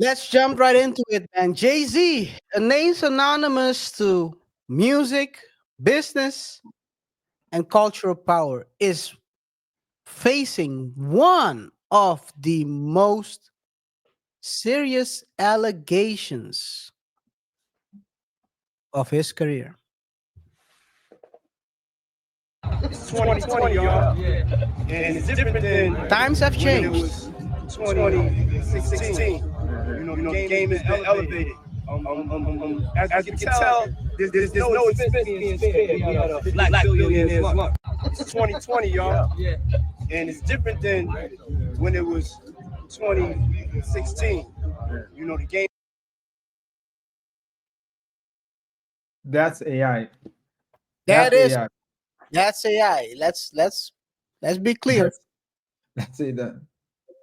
Let's jump right into it, man. Jay-Z, a name synonymous to music, business, and cultural power, is facing one of the most serious allegations of his career. It's 2020, y'all. And it's different than Times have when it changed. was 2016. The game has been elevated. As you can tell, there's no expense being spared. We had a Black Billionaires Month. It's 2020, y'all. And it's different than when it was 2016. The game. That's AI. That That's is AI. that's AI. Let's be clear. That's it. Then.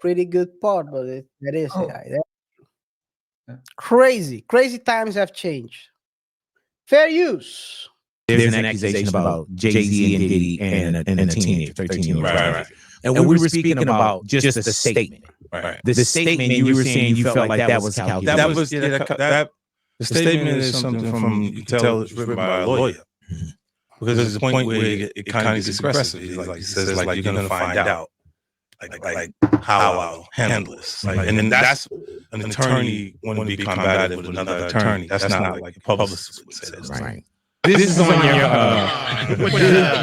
Pretty good part, but that is Oh. AI. Crazy times have changed. Fair use. There's an accusation about Jay-Z and Diddy and a teenager, 13 years old. Right. And we were speaking about just the statement. Right. The statement you were saying you felt like that was calculated. The statement is something from you can tell it's written by a lawyer. Because there's a point where it kind of gets aggressive. He says like you're gonna find out like how I'll handle this. And then that's an attorney wanting to be combative with another attorney. That's not like a publicist would say this. Right. This is on your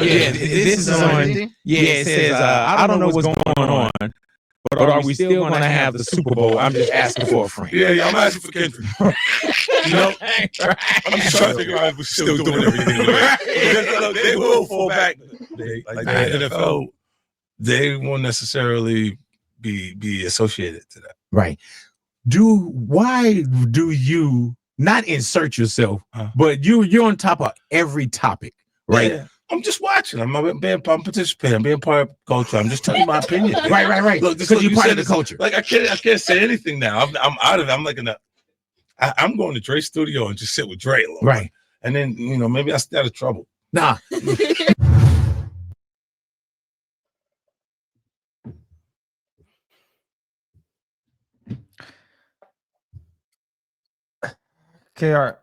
this is on it says I don't know what's going on, but are we still gonna have the Super Bowl? I'm just asking for a friend. Yeah, I'm asking for Kendrick. I'm just trying to figure out if we're still doing everything right. They will fall back. Like the NFL, they won't necessarily be associated to that. Right. Why do you not insert yourself, but you're on top of every topic, right? Yeah. I'm just watching. I'm participating. I'm being part of culture. I'm just telling my opinion. Right. Look, because you're part of the culture. Like I can't say anything now. I'm out of it. I'm like I'm going to Dre's studio and just sit with Dre a little. Right. And then maybe I stay out of trouble. Nah. KaiR,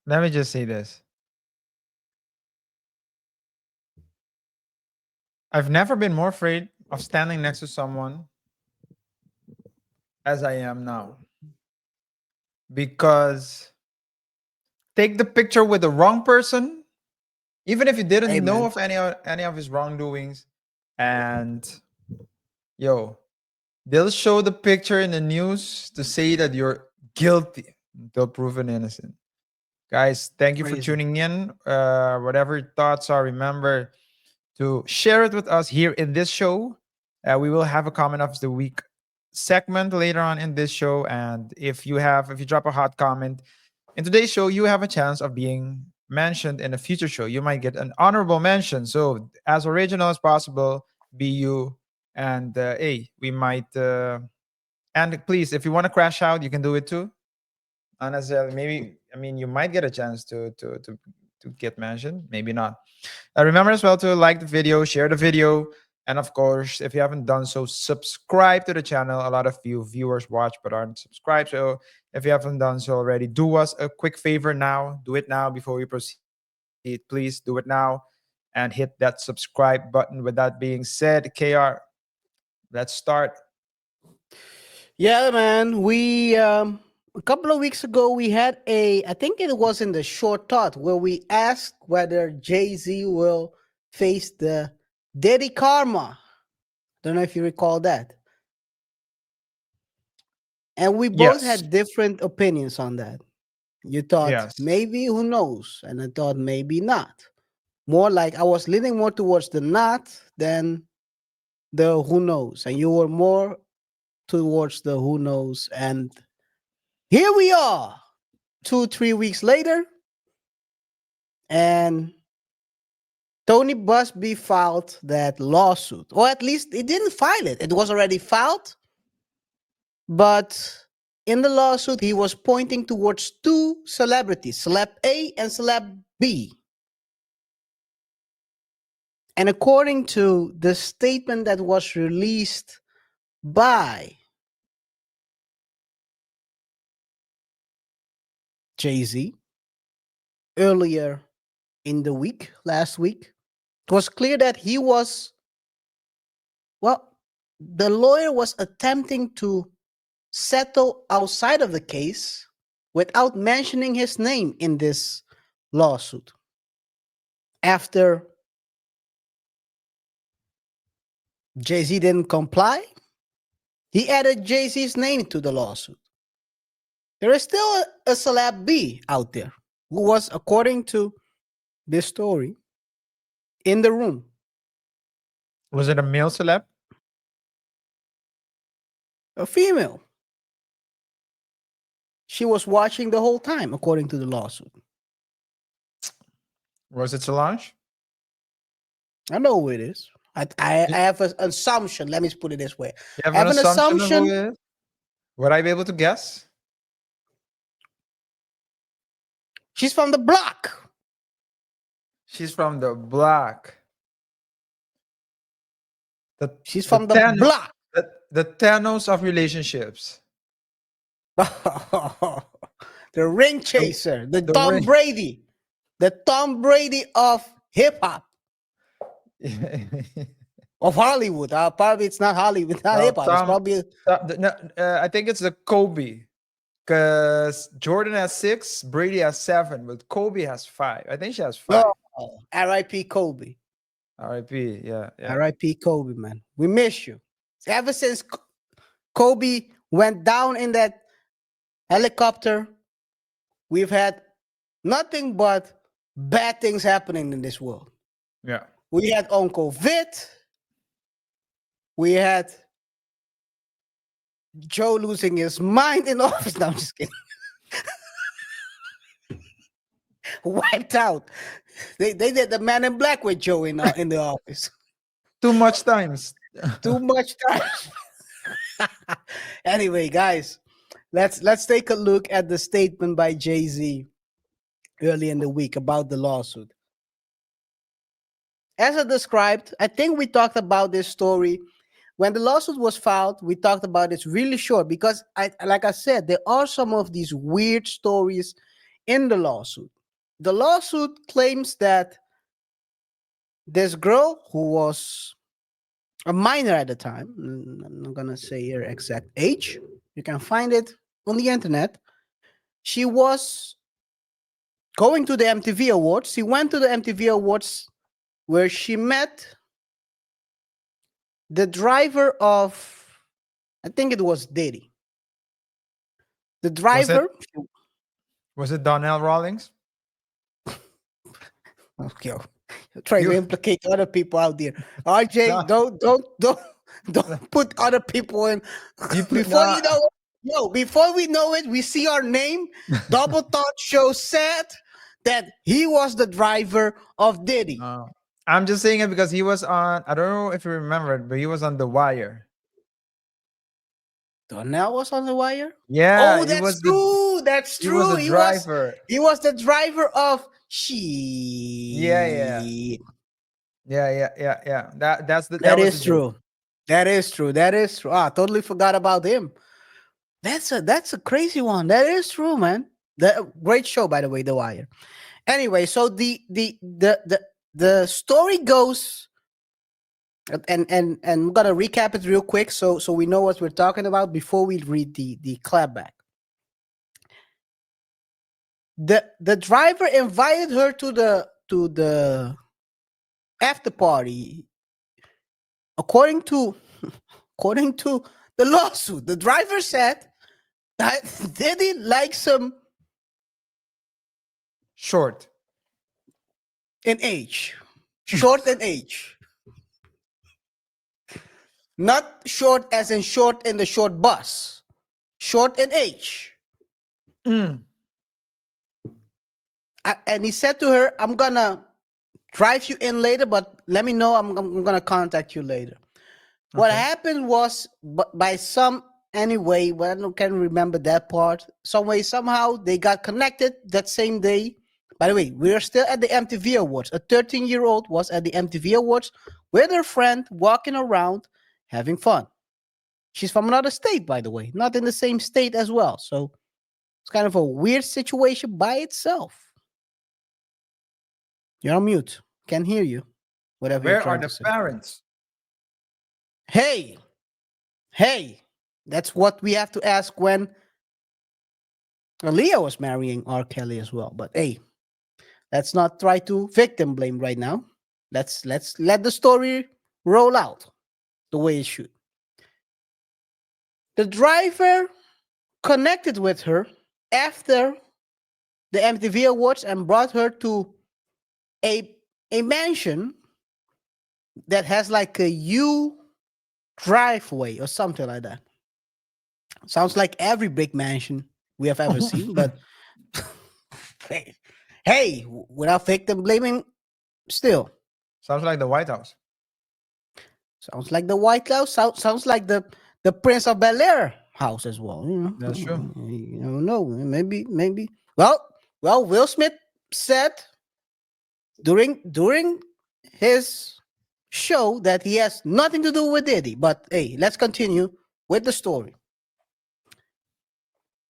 let me just say this. I've never been more afraid of standing next to someone as I am now. Because take the picture with the wrong person, even if you didn't know of any of his wrongdoings, and they'll show the picture in the news to say that you're guilty until proven innocent. Guys, thank you for tuning in. Whatever your thoughts are, remember to share it with us here in this show. We will have a comment of the week segment later on in this show, and if you drop a hot comment in today's show, you have a chance of being mentioned in a future show. You might get an honorable mention. So as original as possible, be you, and we might and please, if you want to crash out, you can do it too. Unnecessarily, you might get a chance to get mentioned, maybe not. Remember as well to like the video, share the video, and of course, if you haven't done so, subscribe to the channel. A lot of you viewers watch but aren't subscribed, so if you haven't done so already, do us a quick favor now. Do it now before we proceed. Please do it now and hit that subscribe button. With that being said, KaiR, let's start. Yeah, man. We a couple of weeks ago we had I think it was in the Short Thought, where we asked whether Jay-Z will face the Diddy karma. Don't know if you recall that. And we both had different opinions on that. You thought maybe, who knows? And I thought maybe not. More like I was leaning more towards the not than the who knows. And you were more towards the who knows. And here we are 2-3 weeks later. And Tony Buzbee filed that lawsuit. Or at least he didn't file it. It was already filed. But in the lawsuit, he was pointing towards two celebrities, Celeb A and Celeb B. And according to the statement that was released by Jay-Z earlier in the week, last week. It was clear that the lawyer was attempting to settle outside of the case without mentioning his name in this lawsuit. After Jay-Z didn't comply, he added Jay-Z's name to the lawsuit. There is still a celeb B out there who was, according to this story, in the room. Was it a male celeb? A female. She was watching the whole time, according to the lawsuit. Was it Solange? I know who it is. I have an assumption. Let me put it this way. You I have an of who assumption. it is? Would I be able to guess? She's from the block. She's from the block. She's from the block. The Thanos of relationships. The ring chaser. The Tom Brady. The Tom Brady of hip hop. Of Hollywood. Probably it's not Hollywood. Not hip hop. It's probably. I think it's the Kobe. Because Jordan has 6, Brady has 7, but Kobe has 5. I think she has 5. Oh, R.I.P. Kobe. R.I.P. Yeah. R.I.P. Kobe, man. We miss you. Ever since Kobe went down in that helicopter, we've had nothing but bad things happening in this world. Yeah. We had Uncle Vit. We had Joe losing his mind in office. No, I'm just kidding. Wiped out. They did the Man in Black with Joe in the office. Too much times. Too much time. Anyway, guys, let's take a look at the statement by Jay-Z early in the week about the lawsuit. As I described, I think we talked about this story when the lawsuit was filed. We talked about it really short because, like I said, there are some of these weird stories in the lawsuit. The lawsuit claims that this girl, who was a minor at the time, I'm not gonna say her exact age. You can find it on the internet. She was going to the MTV Awards. She went to the MTV Awards where she met the driver of, I think it was Diddy. The driver. Was it Donnell Rawlings? Okay, try to implicate other people out there. RJ, don't put other people in. Before we know it, we see our name. Double Thought Show said that he was the driver of Diddy. I'm just saying it because he was on, I don't know if you remember it, but he was on The Wire. Donnell was on The Wire? Yeah. Oh, that's true. That's true. He was the driver. He was the driver of Yeah. That is true. That is true. I totally forgot about him. That's a crazy one. That is true, man. Great show, by the way, The Wire. Anyway, so the story goes, and I'm gonna recap it real quick so we know what we're talking about before we read the clapback. The driver invited her to the after party. According to the lawsuit, the driver said that Diddy likes some short in age. Short in age. Not short as in short in the short bus. Short in age. And he said to her, I'm going to drive you in later, but let me know. I'm going to contact you later. Okay. What happened was, by some anyway, but I can't remember that part. Some way, somehow, they got connected that same day. By the way, we are still at the MTV Awards. A 13-year-old was at the MTV Awards with her friend, walking around, having fun. She's from another state, by the way, not in the same state as well. So It's kind of a weird situation by itself. You're on mute. Can't hear you. Whatever you're Where are trying the to say. parents? Hey, hey, that's what we have to ask when Aaliyah was marrying R. Kelly as well. But hey, let's not try to victim blame right now. Let's let the story roll out the way it should. The driver connected with her after the MTV Awards and brought her to a mansion that has like a U driveway or something like that. Sounds like every big mansion we have ever seen, but hey, without victim blaming, still. Sounds like the White House. Sounds like the White House. Sounds like the Prince of Bel-Air house as well. You know, That's true. You don't know. Maybe. Well, Will Smith said during his show that he has nothing to do with Diddy. But hey, let's continue with the story.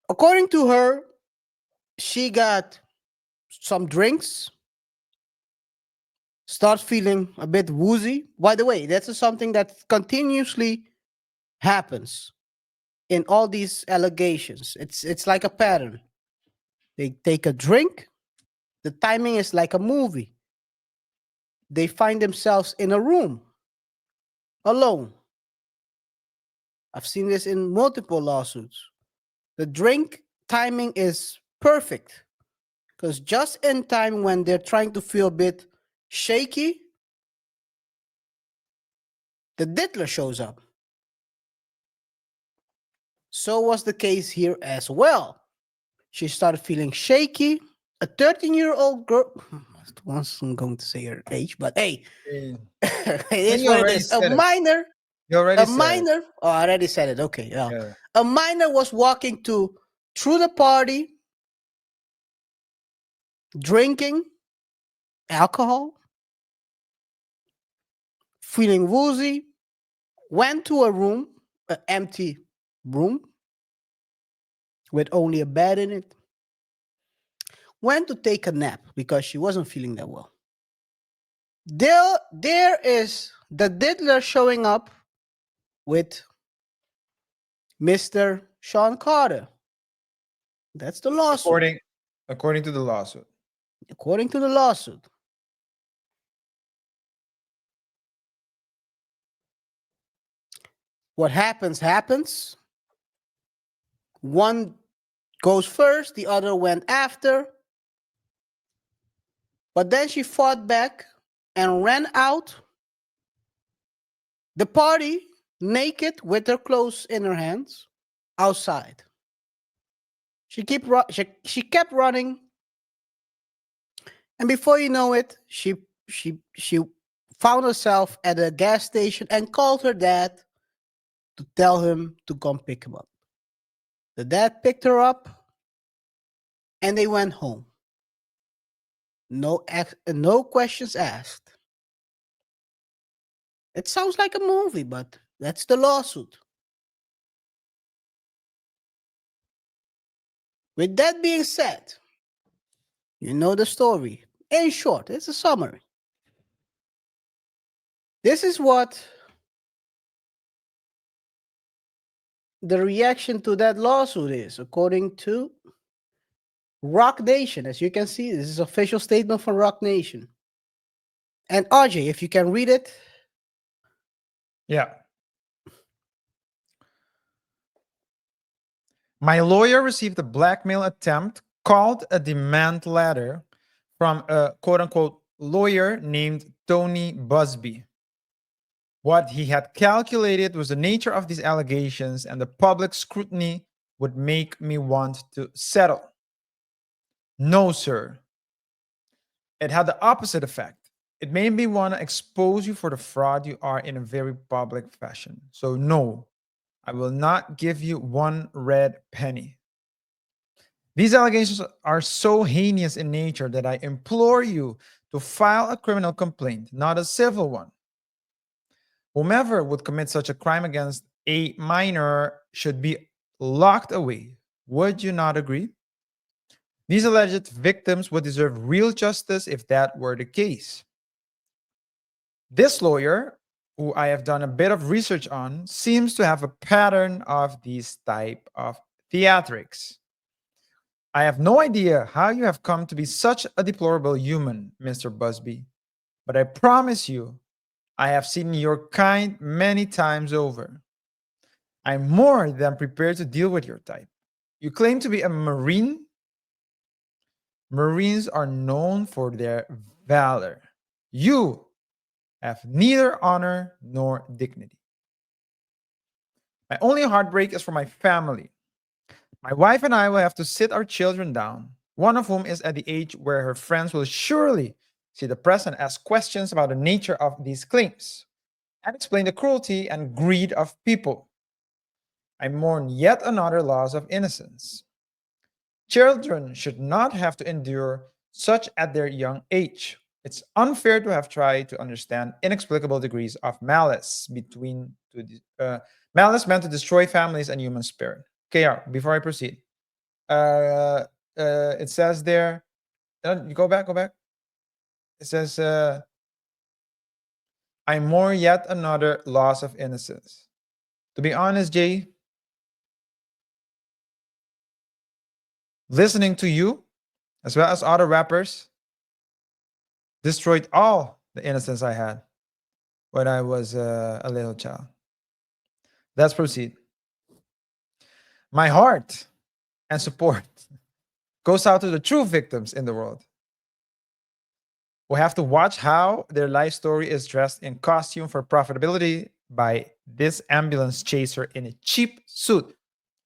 According to her, she got some drinks, starts feeling a bit woozy. By the way, that's something that continuously happens in all these allegations. It's like a pattern. They take a drink. The timing is like a movie. They find themselves in a room alone. I've seen this in multiple lawsuits. The drink timing is perfect because just in time when they're trying to feel a bit shaky, the diddler shows up. So was the case here as well. She started feeling shaky. A 13-year-old girl, once I'm going to say her age, but hey, it is what it is. A minor. You already A said minor. it. Oh, I already said it. Okay. Yeah. A minor was walking through the party, drinking alcohol, feeling woozy, went to a room, an empty room with only a bed in it, went to take a nap because she wasn't feeling that well. There is the diddler showing up with Mr. Sean Carter. That's the lawsuit. According to the lawsuit. According to the lawsuit. What happens. One goes first, the other went after. But then she fought back and ran out the party naked with her clothes in her hands outside. She kept running. And before you know it, she found herself at a gas station and called her dad to tell him to come pick him up. The dad picked her up and they went home. No questions asked. It sounds like a movie, but that's the lawsuit. With that being said, you know the story. In short, it's a summary. This is what the reaction to that lawsuit is, according to Rock Nation. As you can see, this is an official statement from Rock Nation. And RJ, if you can read it. Yeah. My lawyer received a blackmail attempt called a demand letter from a quote-unquote lawyer named Tony Buzbee. What he had calculated was the nature of these allegations and the public scrutiny would make me want to settle. No, sir. It had the opposite effect. It made me want to expose you for the fraud you are in a very public fashion. So no, I will not give you one red penny. These allegations are so heinous in nature that I implore you to file a criminal complaint, not a civil one. Whomever would commit such a crime against a minor should be locked away. Would you not agree? These alleged victims would deserve real justice if that were the case. This lawyer, who I have done a bit of research on, seems to have a pattern of these type of theatrics. I have no idea how you have come to be such a deplorable human, Mr. Buzbee, but I promise you, I have seen your kind many times over. I'm more than prepared to deal with your type. You claim to be a Marine. Marines are known for their valor. You have neither honor nor dignity. My only heartbreak is for my family. My wife and I will have to sit our children down, one of whom is at the age where her friends will surely see the press and ask questions about the nature of these claims and explain the cruelty and greed of people. I mourn yet another loss of innocence. Children should not have to endure such at their young age. It's unfair to have tried to understand inexplicable degrees of malice malice meant to destroy families and human spirit. KR, before I proceed, it says there, you go back. It says, I mourn yet another loss of innocence. To be honest, Jay, listening to you, as well as other rappers, destroyed all the innocence I had when I was a little child. Let's proceed. My heart and support goes out to the true victims in the world. We have to watch how their life story is dressed in costume for profitability by this ambulance chaser in a cheap suit.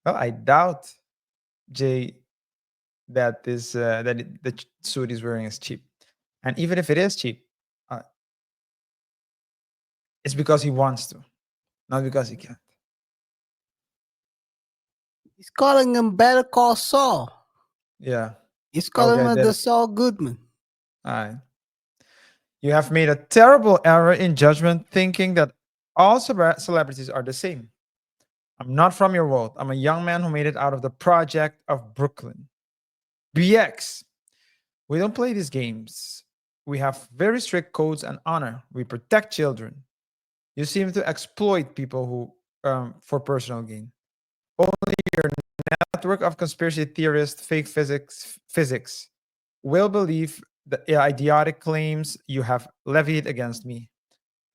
Well, I doubt, Jay, that the suit he's wearing is cheap. And even if it is cheap, it's because he wants to, not because he can't. He's calling him Better Call Saul. Yeah. He's calling him the Saul Goodman. All right. You have made a terrible error in judgment thinking that all celebrities are the same. I'm not from your world. I'm a young man who made it out of the project of Brooklyn. BX. We don't play these games. We have very strict codes and honor. We protect children. You seem to exploit people who for personal gain. Only your network of conspiracy theorists, fake physics will believe the idiotic claims you have levied against me.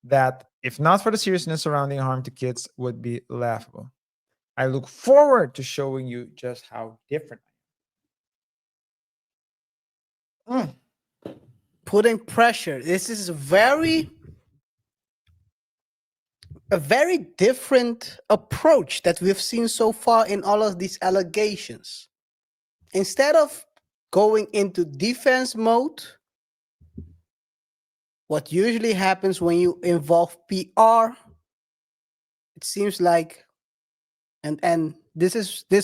That, if not for the seriousness surrounding harm to kids, would be laughable. I look forward to showing you just how different I am. Putting pressure. This is a very different approach that we've seen so far in all of these allegations. Instead of going into defense mode, what usually happens when you involve PR, it seems like, and this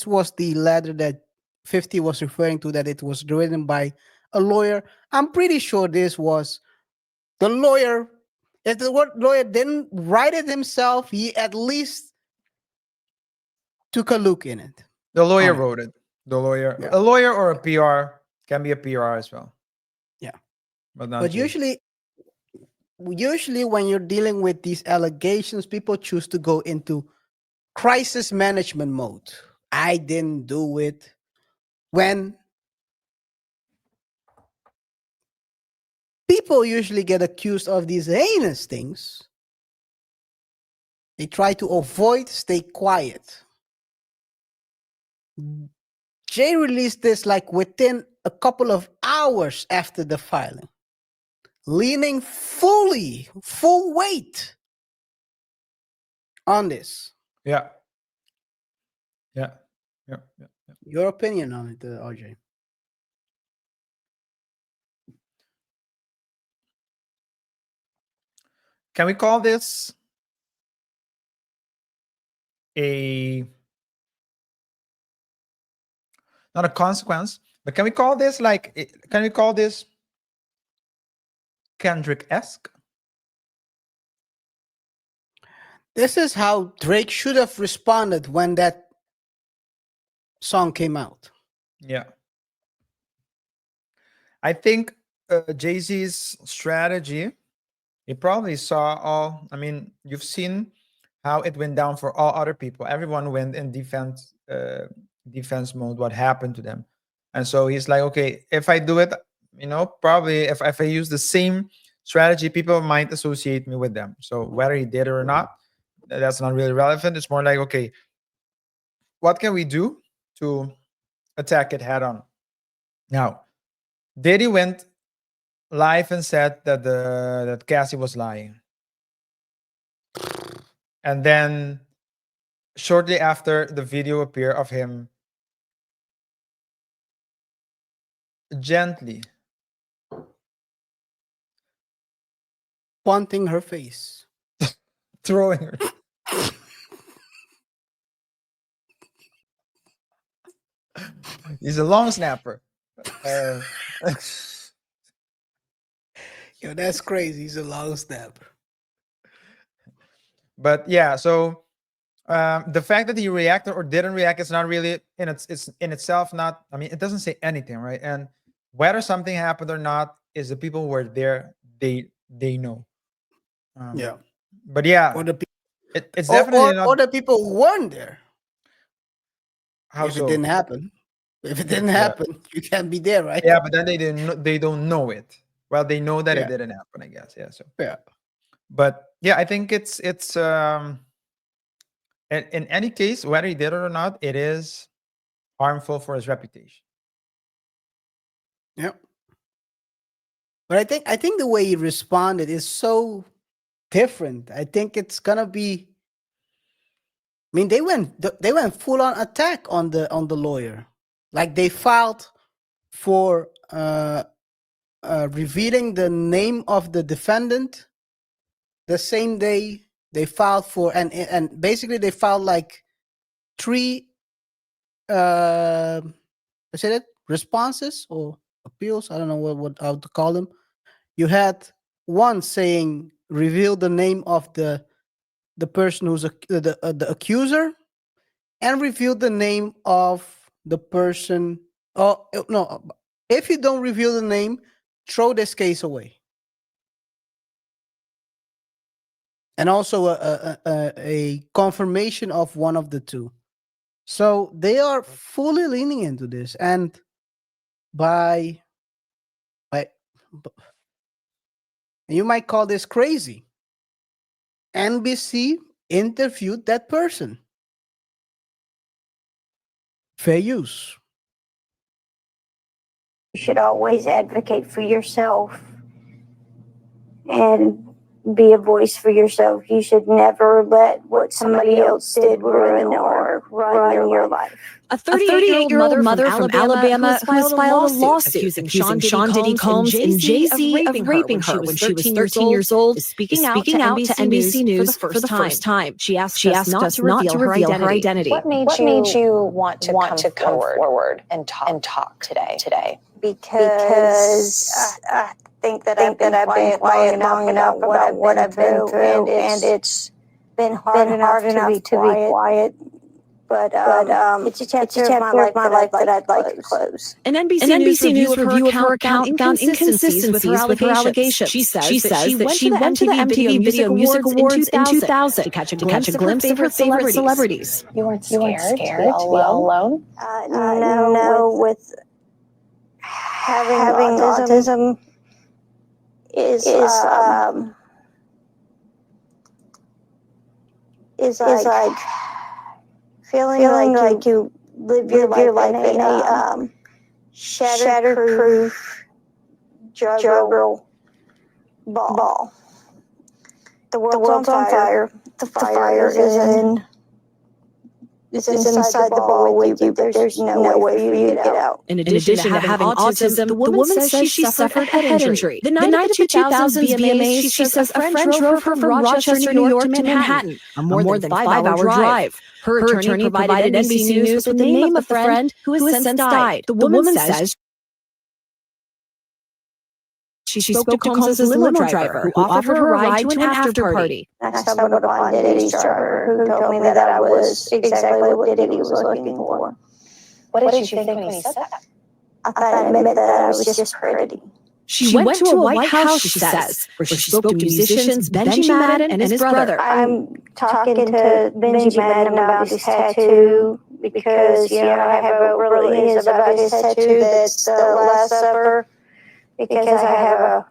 was the letter that 50 was referring to, that it was written by a lawyer. I'm pretty sure this was the lawyer. If the lawyer didn't write it himself, he at least took a look in it. The lawyer wrote it. The lawyer, yeah. A lawyer or a PR can be a PR as well. Yeah, but usually when you're dealing with these allegations, people choose to go into crisis management mode. I didn't do it. When people usually get accused of these heinous things, they try to avoid, stay quiet. Jay released this like within a couple of hours after the filing, leaning full weight on this. Yeah. Your opinion on it, RJ? Can we call this not a consequence, but can we call this Kendrick-esque? This is how Drake should have responded when that song came out. Yeah. I think Jay-Z's strategy, he probably saw all. I mean, you've seen how it went down for all other people. Everyone went in defense mode. What happened to them? And so he's like, okay, if I do it, probably if I use the same strategy, people might associate me with them. So whether he did it or not, that's not really relevant. It's more like, okay, what can we do to attack it head on? Now, Diddy went live and said that Cassie was lying. And then shortly after, the video appeared of him gently punting her face, throwing her. He's a long snapper. Yo, that's crazy. He's a long snapper. But yeah, so the fact that he reacted or didn't react is not really it's in itself not. I mean, it doesn't say anything, right? And whether something happened or not is the people who were there. They know. Yeah. But yeah, or the people, it's definitely not. Or the people who weren't there. How if so? it didn't happen. If it didn't happen, you can't be there, right? Yeah, but then they don't know it. Well, they know that it didn't happen, I guess. Yeah. So yeah. But yeah, I think it's in any case, whether he did it or not, it is harmful for his reputation. Yep. But I think the way he responded is so different. I think it's gonna be. I mean, they went full on attack on the lawyer. Like they filed for revealing the name of the defendant the same day they filed for, and basically they filed like 3 responses or appeals. I don't know what how to call them. You had one saying reveal the name of the person who's the accuser, and reveal the name of the person. Oh no! If you don't reveal the name, throw this case away. And also a confirmation of one of the two. So they are fully leaning into this, and by you might call this crazy. NBC interviewed that person. Fair use. You should always advocate for yourself and be a voice for yourself. You should never let what somebody else did ruin or run your life. A 38-year-old mother from Alabama who has filed a lawsuit accusing Sean Diddy Combs and Jay-Z of raping her when she was 13 years old is speaking out to NBC News for the first time. She asked us not to reveal her identity. What made you want to come forward and talk today? Because I think that I've been quiet long enough about what I've been through, and it's been hard enough to be quiet. But it's a chapter of my life that I'd like to close. An NBC News review of her account found inconsistencies with her allegations. She says that she went to the MTV Music Awards in 2000 to catch a glimpse of her favorite celebrities. You weren't scared to be all alone? No, with having autism is like feeling like you live your life in a shatterproof juggle ball. The world's on fire. The fire is inside the ball with you, but there's no way for you to get out. In addition to having autism, the woman says she suffered a head injury. The night of the 2000s VMAs, she says a friend drove her from Rochester, New York to Manhattan, a more than 5-hour drive. Her attorney provided NBC News with the name of the friend who has since died. The woman says she spoke to Combs' limo driver, who offered her a ride to an after party. I stumbled upon Diddy's driver, who told me that I was exactly what Diddy was looking for. What did you think when he said that? I thought I'd admit that I was just pretty. She went to a White House, she says, where she spoke to musicians Benji Madden and his brother. I'm talking to Benji Madden about this tattoo because, I have a religion about his tattoo that's the Last Supper because I have a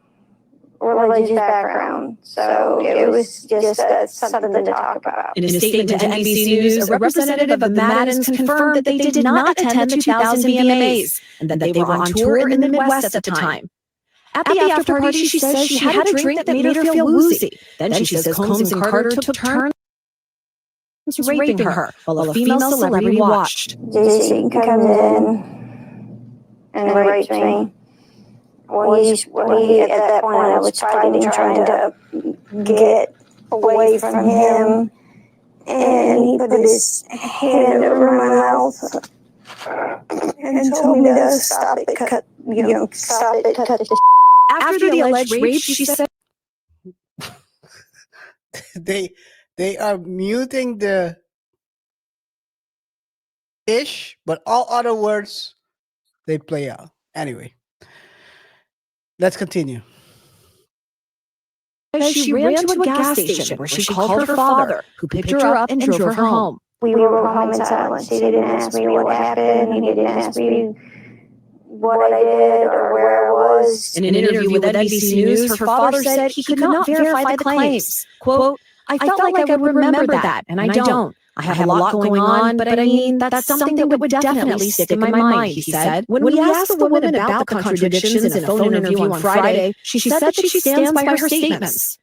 religious background. So it was just something to talk about. In a statement to NBC News, a representative of the Maddens confirmed that they did not attend the 2000 VMAs and that they were on tour in the Midwest at the time. At the after party, she says she had a drink that made her feel woozy. Then she says Combs and Carter took turns raping her while a female celebrity watched. JC comes in and rapes me. When he, at that point, I was fighting, trying to get away from him. And he put his hand over my mouth and told me to stop it, cut the After the alleged rape, she said they are muting the ish, but all other words they play out. Anyway, let's continue. She ran to a gas station where she called her father, who picked her up and drove her home. We were home in silence. He didn't ask me what happened. He didn't ask me what I did or where I was. In an interview with NBC News, her father said he could not verify the claims. Quote, I felt like I would remember that, and I don't. I have a lot going on, but I mean, that's something that would definitely stick in my mind, he said. When we asked the woman about the contradictions in a phone interview on Friday, she said that she stands by her statements.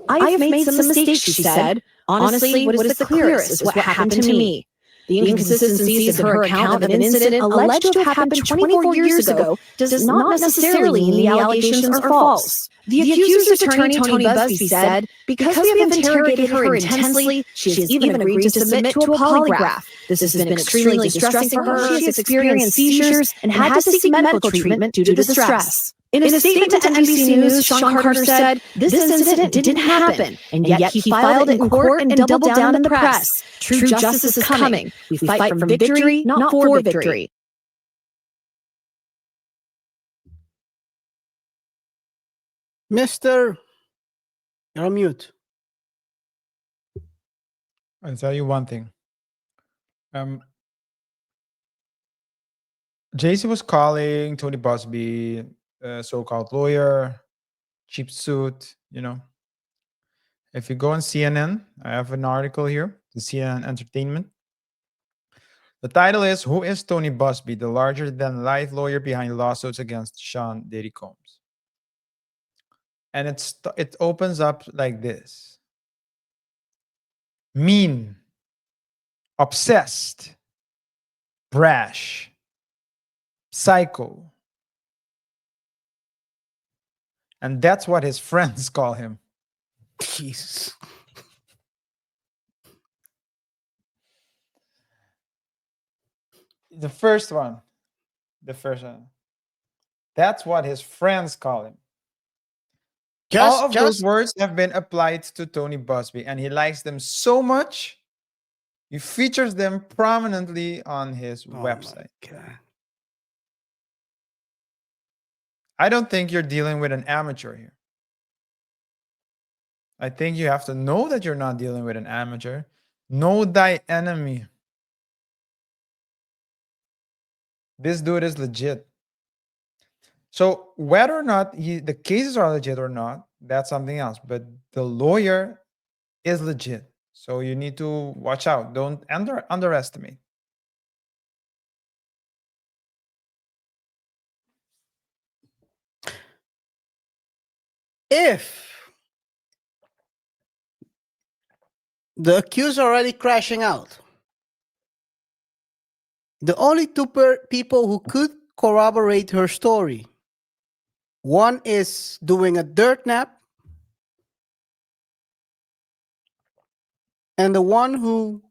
I have made some mistakes, she said. Honestly, what is the clearest is what happened to me. The inconsistencies in her account of an incident alleged to have happened 24 years ago does not necessarily mean the allegations are false. The accuser's attorney, Tony Buzbee, said, because we have interrogated her intensely, she has even agreed to submit to a polygraph. This has been extremely distressing for her. She has experienced seizures and had to seek medical treatment due to the stress. In a statement to NBC News, Sean Carter said, this incident didn't happen, and yet he filed it in court and doubled down in the press. True justice is coming. We fight from victory, not for victory. Mr. You're on mute. I'll tell you one thing. JC was calling Tony Buzbee so-called lawyer, cheap suit, If you go on CNN, I have an article here, the CNN Entertainment. The title is, Who is Tony Buzbee, the larger-than-life lawyer behind lawsuits against Sean Diddy Combs? And it opens up like this. Mean, obsessed, brash, psycho. And that's what his friends call him. Jesus. The first one. That's what his friends call him. All of those words have been applied to Tony Buzbee, and he likes them so much, he features them prominently on his website. I don't think you're dealing with an amateur here. I think you have to know that you're not dealing with an amateur. Know thy enemy. This dude is legit. So whether or not the cases are legit or not, that's something else. But the lawyer is legit. So you need to watch out. Don't underestimate. If the accused are already crashing out, the only two people who could corroborate her story, one is doing a dirt nap, and the one who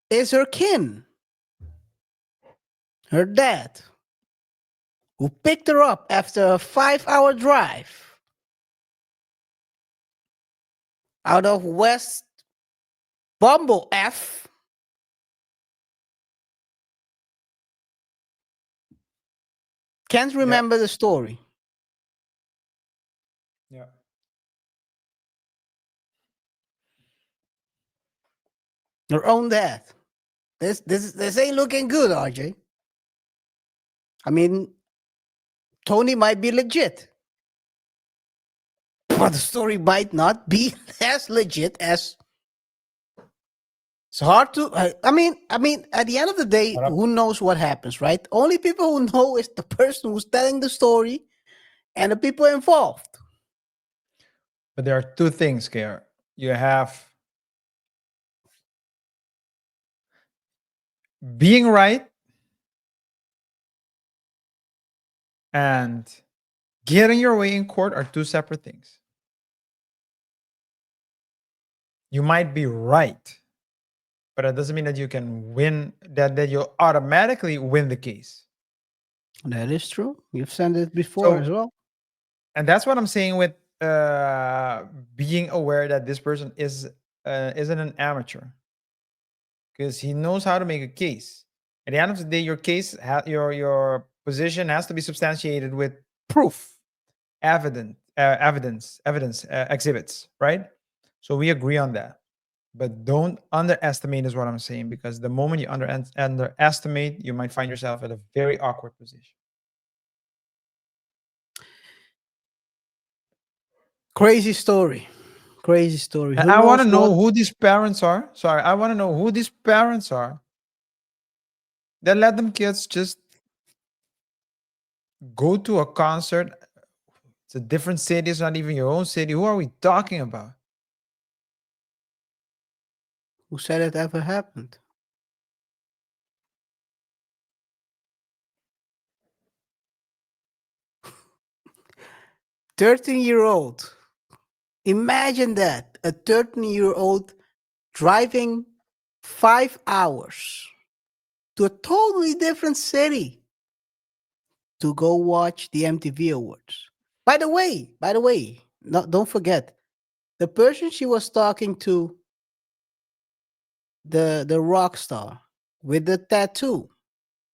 is her kin, her dad, who picked her up after a 5-hour drive out of West Bumble F. Can't remember the story. Yeah. Your own dad. This ain't looking good, RJ. I mean, Tony might be legit, but the story might not be as legit as. It's hard to. I mean, at the end of the day, who knows what happens, right? Only people who know is the person who's telling the story and the people involved. But there are two things, KaiR. You have being right and getting your way in court are two separate things. You might be right, but it doesn't mean that you can win, that you'll automatically win the case. That is true. You've said it before as well. And that's what I'm saying with being aware that this person isn't an amateur, because he knows how to make a case. At the end of the day, your case, your position has to be substantiated with proof, evidence, exhibits, right? So we agree on that. But don't underestimate is what I'm saying, because the moment you underestimate, you might find yourself at a very awkward position. Crazy story. And I want to know who these parents are. Sorry, I want to know who these parents are that let them kids just go to a concert. It's a different city. It's not even your own city. Who are we talking about? Who said it ever happened? "13-year-old. Imagine that. A 13-year-old driving 5 hours to a totally different city to go watch the MTV Awards. By the way, no, don't forget, the person she was talking to, the rock star with the tattoo,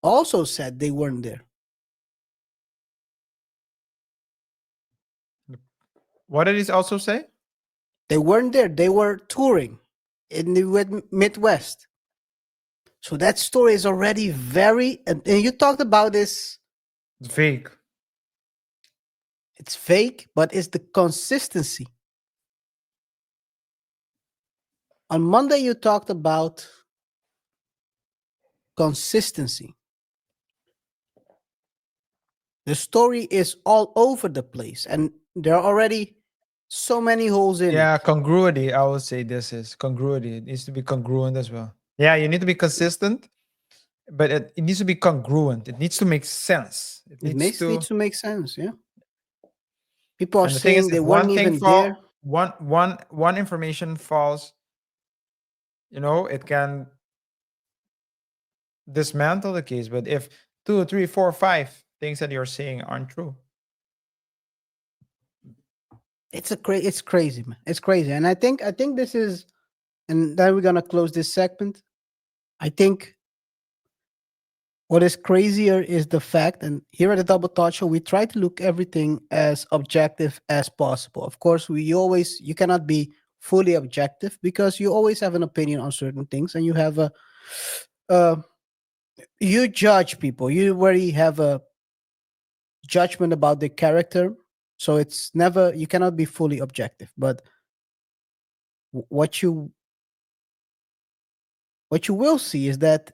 also said they weren't there. What did he also say? They weren't there. They were touring in the Midwest. So that story is already very, and you talked about this. It's fake. It's fake, but it's the consistency. On Monday, you talked about consistency. The story is all over the place, and there are already so many holes in it. Yeah, congruity. I would say this is congruity. It needs to be congruent as well. Yeah, you need to be consistent, but it needs to be congruent. It needs to make sense. It needs to make sense. Yeah. People are and the thing saying is, they if weren't one thing even there. One information falls, it can dismantle the case. But if 2, 3, 4, 5 things that you're saying aren't true, it's crazy, man. It's crazy. And I think this is, and then we're gonna close this segment. I think what is crazier is the fact, and here at the Double Thought Show, we try to look everything as objective as possible. Of course, you cannot be fully objective, because you always have an opinion on certain things, and you have you judge people. You already have a judgment about the character, so it's never, you cannot be fully objective. But what you will see is that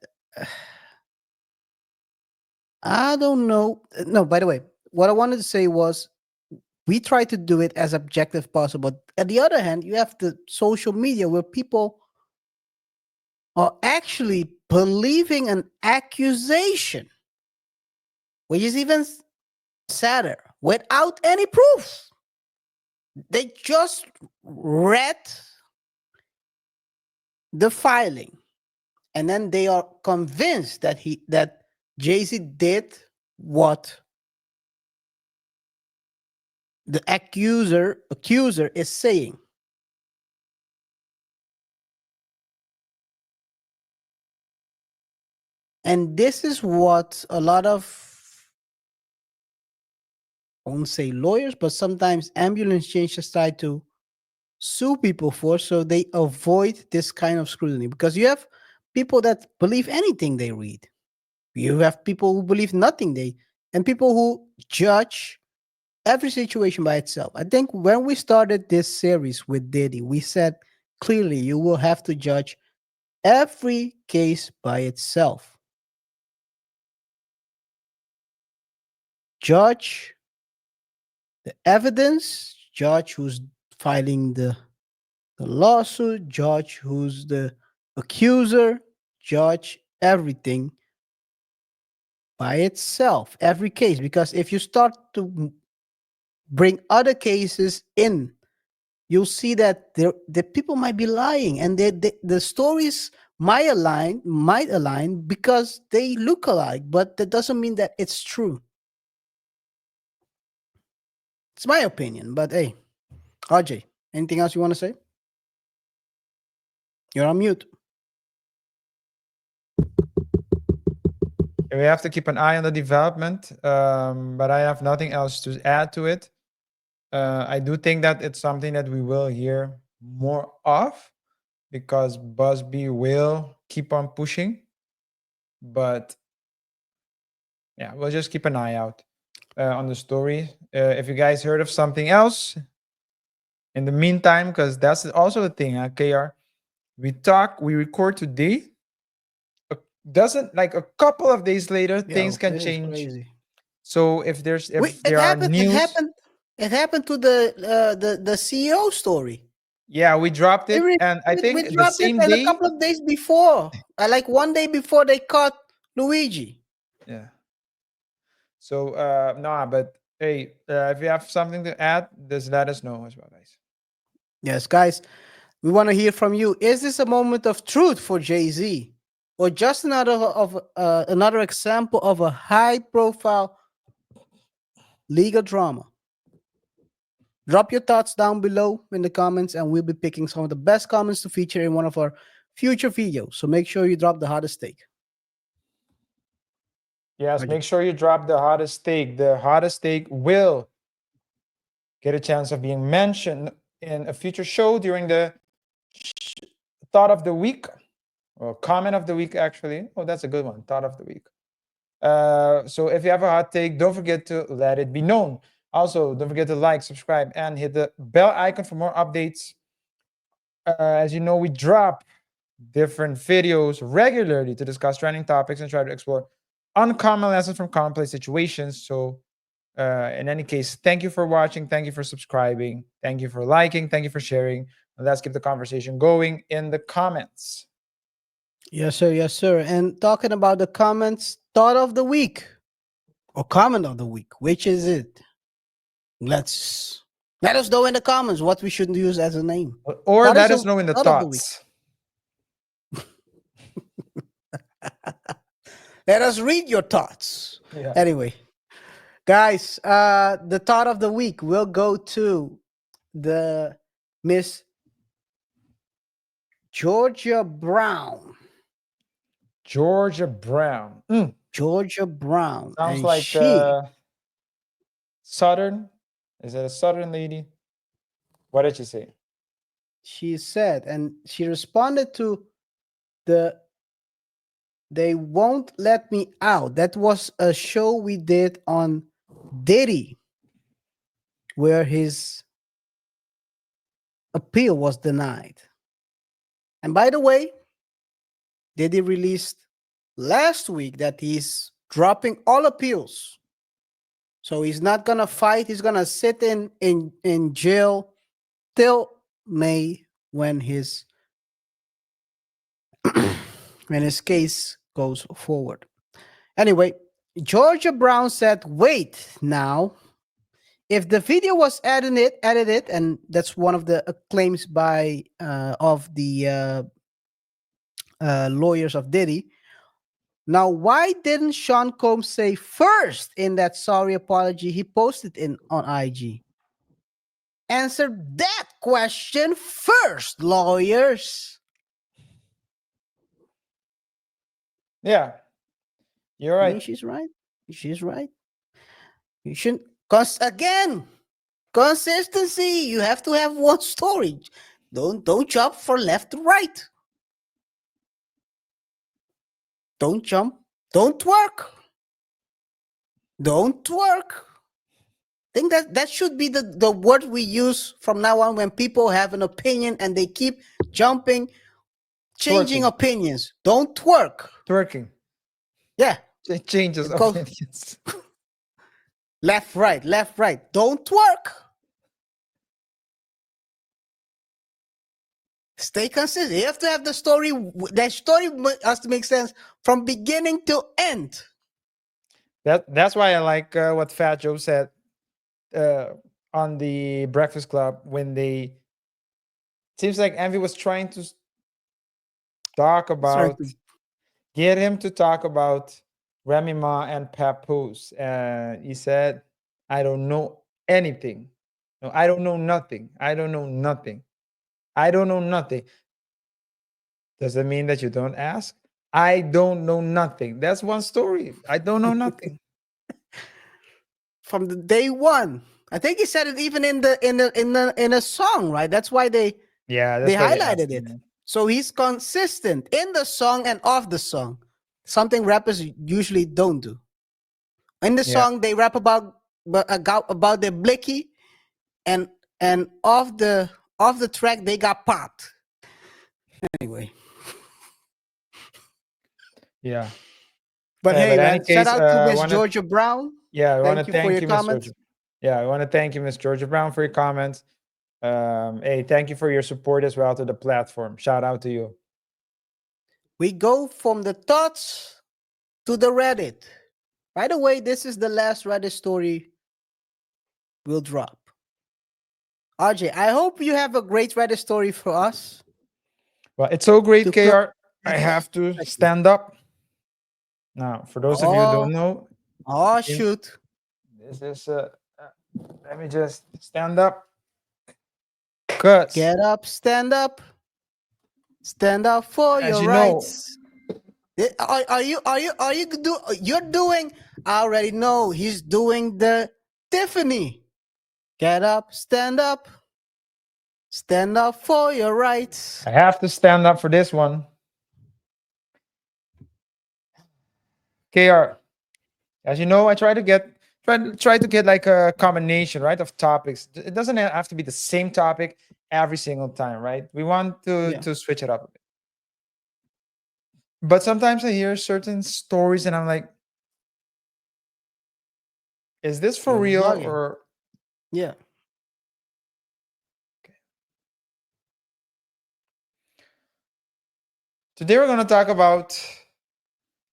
I don't know. No, by the way, what I wanted to say was we try to do it as objective possible. At the other hand, you have the social media where people are actually believing an accusation, which is even sadder, without any proof. They just read the filing, and then they are convinced that Jay-Z did what the accuser is saying. And this is what a lot of, I won't say lawyers, but sometimes ambulance changes try to sue people for, so they avoid this kind of scrutiny. Because you have people that believe anything they read. You have people who believe nothing and people who judge every situation by itself. I think when we started this series with Diddy, we said clearly you will have to judge every case by itself. Judge the evidence, judge who's filing the lawsuit, judge who's the accuser, judge everything by itself, every case. Because if you start to bring other cases in, you'll see that the people might be lying, and the stories might align because they look alike, but that doesn't mean that it's true. It's my opinion, but hey, RJ, anything else you want to say? You're on mute. We have to keep an eye on the development, but I have nothing else to add to it. I do think that it's something that we will hear more of because Buzbee will keep on pushing. But yeah, we'll just keep an eye out on the story. If you guys heard of something else in the meantime, because that's also the thing, KaiR, we record today. Doesn't like a couple of days later, things can change. Crazy. So if there are news, it happened to the CEO story. Yeah, we dropped it, and I think we the dropped same it day. a couple of days before, like one day before they caught Luigi. Yeah. So nah, but hey, if you have something to add, just let us know as well, guys. Yes, guys, we want to hear from you. Is this a moment of truth for Jay-Z, or just another example of a high-profile legal drama? Drop your thoughts down below in the comments, and we'll be picking some of the best comments to feature in one of our future videos. So make sure you drop the hottest take. Yes, make sure you drop the hottest take. The hottest take will get a chance of being mentioned in a future show during the thought of the week, or comment of the week, actually. Oh, that's a good one. Thought of the week. So if you have a hot take, don't forget to let it be known. Also, don't forget to like, subscribe, and hit the bell icon for more updates. As you know, we drop different videos regularly to discuss trending topics and try to explore uncommon lessons from commonplace situations. So in any case, thank you for watching. Thank you for subscribing. Thank you for liking. Thank you for sharing. And let's keep the conversation going in the comments. Yes, sir. Yes, sir. And talking about the comments, thought of the week or comment of the week, which is it? Let us know in the comments what we should use as a name. Or let us know in the thoughts. Let us read your thoughts. Yeah. Anyway, guys, the thought of the week will go to the Miss Georgia Brown. Georgia Brown. Georgia Brown. Sounds and like Southern. Is it a Southern lady? What did she say? She said, and she responded to They Won't Let Me Out. That was a show we did on Diddy, where his appeal was denied. And by the way, Diddy released last week that he's dropping all appeals. So he's not gonna fight. He's gonna sit in jail till May when his case goes forward. Anyway, Georgia Brown said, "Wait now. If the video was edited, and that's one of the claims by of the lawyers of Diddy. Now, why didn't Sean Combs say first in that sorry apology he posted on IG? Answer that question first, lawyers." Yeah. You're I mean, right. she's right. She's right. You shouldn't. Cause again, consistency. You have to have one story. Don't jump from left to right. Don't jump. Don't work. Don't work. I think that should be the word we use from now on when people have an opinion and they keep jumping, changing Twerking. opinions. Don't twerk. Twerking. Yeah. It changes Go- opinions. Left, right, left, right. Don't twerk. Stay consistent. You have to have the story. That story has to make sense from beginning to end. That's why I like what Fat Joe said on the Breakfast Club when they. Seems like Envy was trying to talk about, get him to talk about Remy Ma and Papoose. He said, "I don't know anything. No, I don't know nothing. I don't know nothing. I don't know nothing." Does that mean that you don't ask? I don't know nothing. That's one story. I don't know nothing. From the day one. I think he said it even in a song, right? That's why they highlighted it. So he's consistent in the song and off the song. Something rappers usually don't do. In the song, they rap about the blicky, and off the track they got popped. Anyway. Yeah. But hey, man, shout out to Miss Georgia Brown. Yeah, I want to thank you, Miss comments. Georgia. Yeah, I want to thank you, Miss Georgia Brown, for your comments. Hey, thank you for your support as well to the platform. Shout out to you. We go from the thoughts to the Reddit. By the way, this is the last Reddit story we'll drop. RJ, I hope you have a great Reddit story for us. Well, it's so great, KaiR. I have to stand up. Now, for those of you who don't know. Oh, shoot. This is, let me just stand up. Get up, stand up. Stand up for your rights. You're doing, I already know, he's doing the Tiffany. Get up, stand up. Stand up for your rights. I have to stand up for this one. KaiR, as you know, I try to get like a combination, right, of topics. It doesn't have to be the same topic every single time, right? We want to switch it up a bit. But sometimes I hear certain stories and I'm like, is this for real or? Yeah. Okay. Today we're going to talk about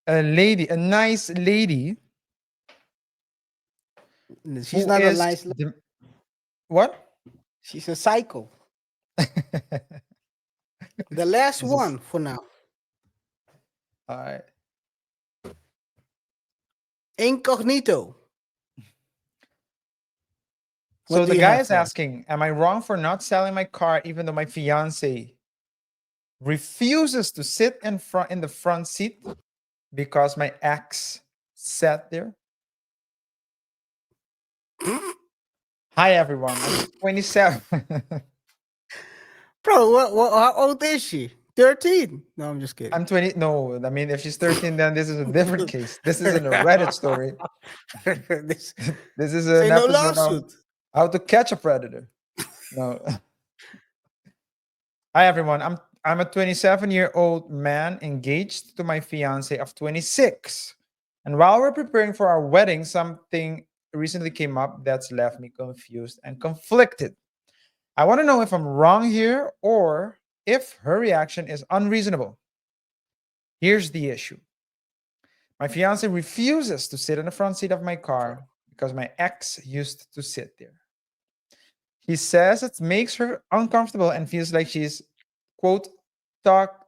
a nice lady. She's not a nice lady. What? She's a psycho. The last one for now. All right. Incognito. So the guy is asking, am I wrong for not selling my car even though my fiance refuses to sit in the front seat because my ex sat there? Hi everyone, I'm 27. Bro, how old is she? 13? No, I'm just kidding. I'm 20. No, I mean, if she's 13, then this is a different case. This isn't a Reddit story. this is an episode of How to Catch a Predator. No. Hi everyone, I'm a 27-year-old man engaged to my fiance of 26. And while we're preparing for our wedding, something recently came up that's left me confused and conflicted. I want to know if I'm wrong here or if her reaction is unreasonable. Here's the issue. My fiance refuses to sit in the front seat of my car because my ex used to sit there. He says it makes her uncomfortable and feels like she's, quote,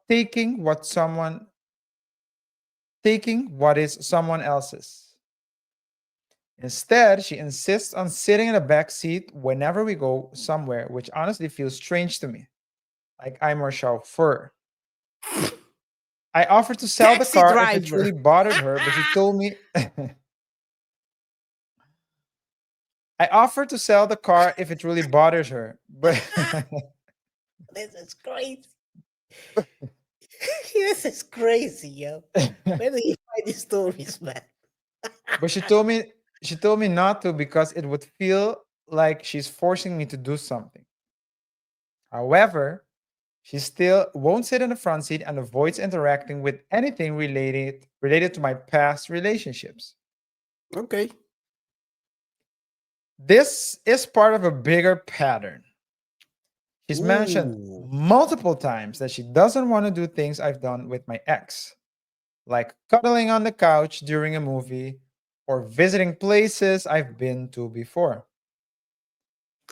taking what is someone else's. Instead, she insists on sitting in the back seat whenever we go somewhere, which honestly feels strange to me. Like I'm her chauffeur. I offered to sell the Taxi car if it driver. really bothered her, but she told me I offered to sell the car if it really bothers her, but This is crazy. This is crazy, yo. Where do you find these stories, man? but she told me not to because it would feel like she's forcing me to do something. However, she still won't sit in the front seat and avoids interacting with anything related to my past relationships. Okay. This is part of a bigger pattern. She's mentioned Ooh. multiple times that she doesn't want to do things I've done with my ex, like cuddling on the couch during a movie or visiting places I've been to before.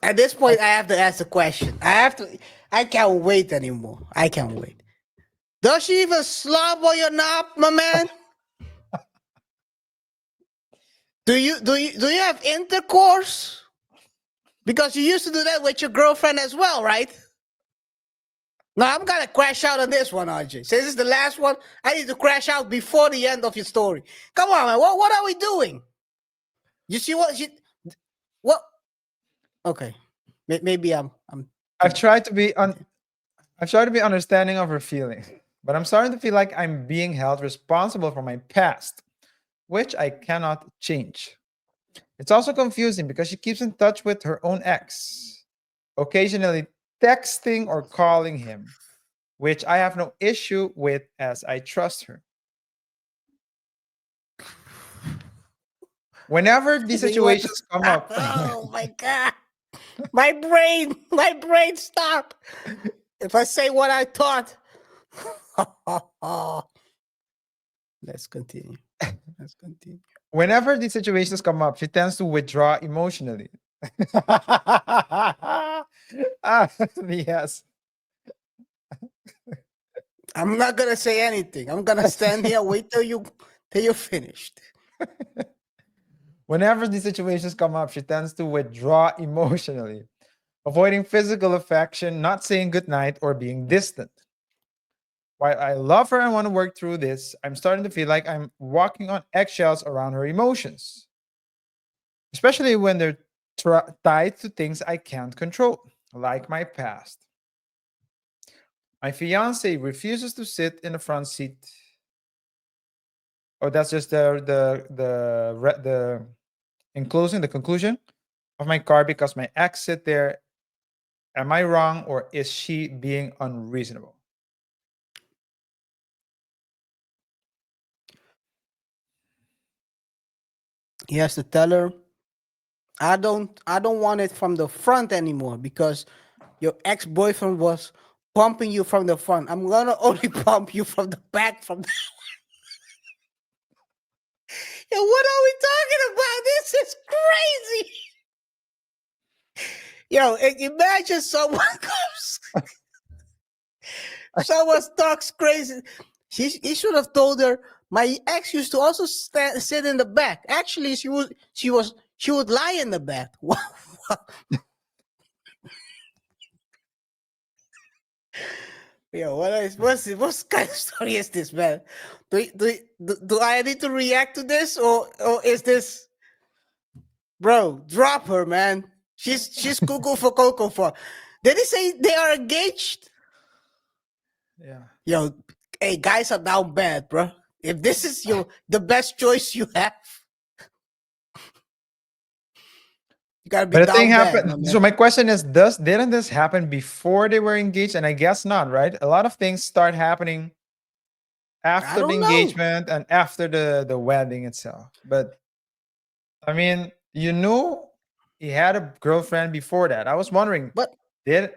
At this point, I have to ask a question. I can't wait anymore. I can't wait. Does she even slob on your knob, my man? Do you have intercourse? Because you used to do that with your girlfriend as well, right? No, I'm gonna crash out on this one, RJ. Since this is the last one, I need to crash out before the end of your story. Come on, man. What are we doing? You see what? Okay, maybe I'm. I've tried to be understanding of her feelings, but I'm starting to feel like I'm being held responsible for my past, which I cannot change. It's also confusing because she keeps in touch with her own ex, occasionally texting or calling him, which I have no issue with as I trust her. Whenever these situations come up, Oh my god, my brain, stop. If I say what I thought, let's continue. Whenever these situations come up, she tends to withdraw emotionally. Yes. I'm not gonna say anything. I'm gonna stand here, wait till you're finished. Whenever these situations come up, she tends to withdraw emotionally, avoiding physical affection, not saying goodnight, or being distant. While I love her and want to work through this, I'm starting to feel like I'm walking on eggshells around her emotions, especially when they're tied to things I can't control, like my past. My fiance refuses to sit in the front seat. Oh, that's just the enclosing, the conclusion of my car because my ex sit there. Am I wrong or is she being unreasonable? He has to tell her, I don't want it from the front anymore because your ex-boyfriend was pumping you from the front. I'm gonna only pump you from the back from the Yo, what are we talking about? This is crazy. Yo, imagine someone someone talks crazy. He should have told her, my ex used to also sit in the back. Actually, she would lie in the back. Yo, what kind of story is this, man? Do I need to react to this or is this, bro? Drop her, man. She's cuckoo for cocoa for. Did he say they are engaged? Yeah. Yo, hey, guys are down bad, bro. If this is the best choice you have, you gotta be But the down thing bad. happened. So my question is, didn't this happen before they were engaged? And I guess not, right? A lot of things start happening after the engagement and after the wedding itself. But I mean, you knew he had a girlfriend before that. I was wondering, but didn't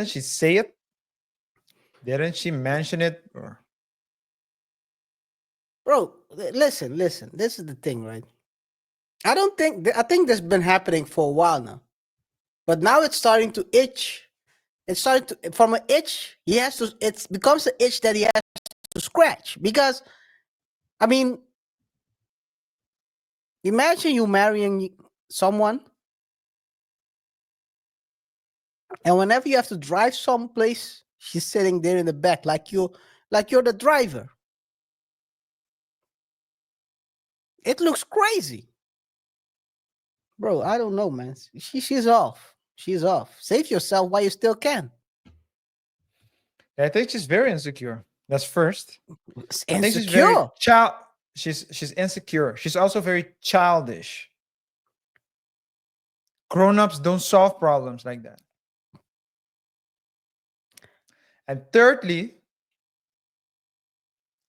she say it? Didn't she mention it? Or... Bro, listen. This is the thing, right? I think that's been happening for a while now, but now it's starting to itch. It's starting to from an itch. It becomes an itch that he has to scratch because, I mean, imagine you marrying someone, and whenever you have to drive someplace, she's sitting there in the back like you're the driver. It looks crazy. Bro, I don't know, man. She's off. She's off. Save yourself while you still can. I think she's very insecure. That's first. It's I think she's insecure. very she's insecure. She's also very childish. Grown-ups don't solve problems like that. And thirdly,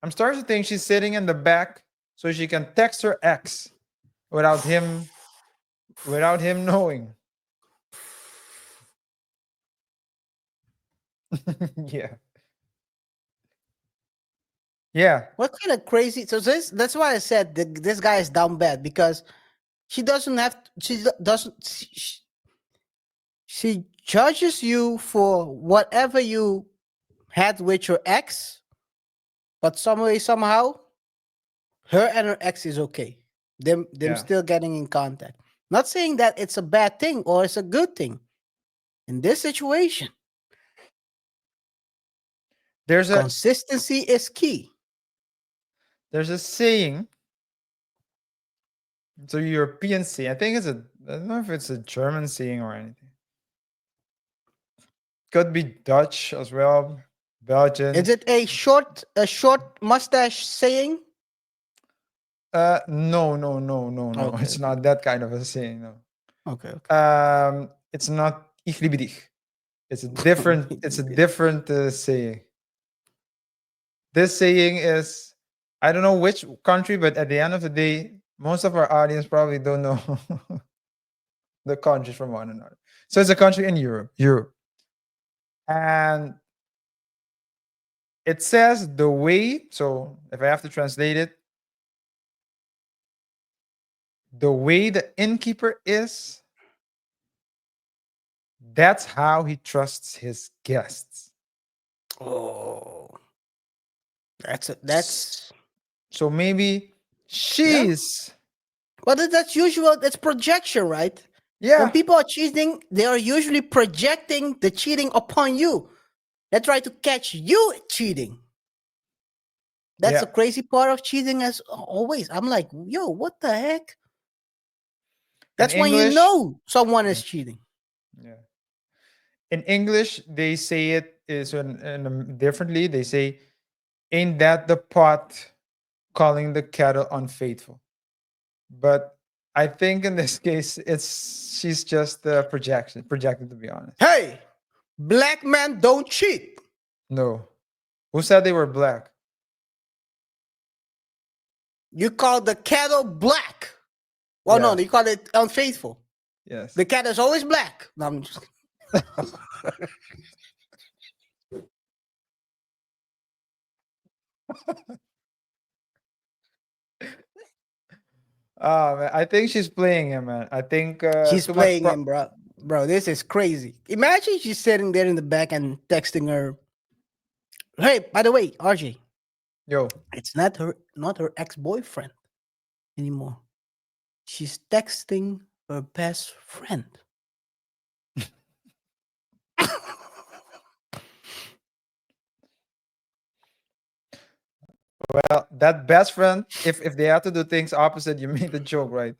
I'm starting to think she's sitting in the back so she can text her ex without him knowing. Yeah. Yeah. What kind of crazy? So that's why I said this guy is down bad, because she doesn't have. She doesn't. She judges you for whatever you had with your ex, but somehow, her and her ex is okay. Them still getting in contact. Not saying that it's a bad thing or it's a good thing. In this situation, consistency is key. There's a saying. It's a European saying. I think I don't know if it's a German saying or anything. Could be Dutch as well, Belgian. Is it a short mustache saying? No. Okay. It's not that kind of a saying. No. Okay. It's not ich liebe dich. It's a different. It's a different saying. This saying is, I don't know which country, but at the end of the day, most of our audience probably don't know the countries from one another. So it's a country in Europe. And it says the way, so if I have to translate it, the way the innkeeper is, that's how he trusts his guests. Oh. That's so maybe she's but that's usual. That's projection, right? Yeah. When people are cheating, they are usually projecting the cheating upon you. They try to catch you cheating. That's the crazy part of cheating, as always. I'm like, yo, what the heck? That's when you know someone is cheating. Yeah. In English, they say it is differently. They say, ain't that the pot calling the kettle unfaithful? But I think in this case, she's just projected, to be honest. Hey, black men don't cheat. No. Who said they were black? You call the kettle black. Well, no, you call it unfaithful. Yes. The cat is always black. No, I'm just... Oh man, I think she's playing him, man. I think she's playing him, bro. Bro, this is crazy. Imagine she's sitting there in the back and texting her. Hey, by the way, RJ. Yo. It's not her ex-boyfriend anymore. She's texting her best friend. Well, that best friend, if they have to do things opposite, you made a joke, right?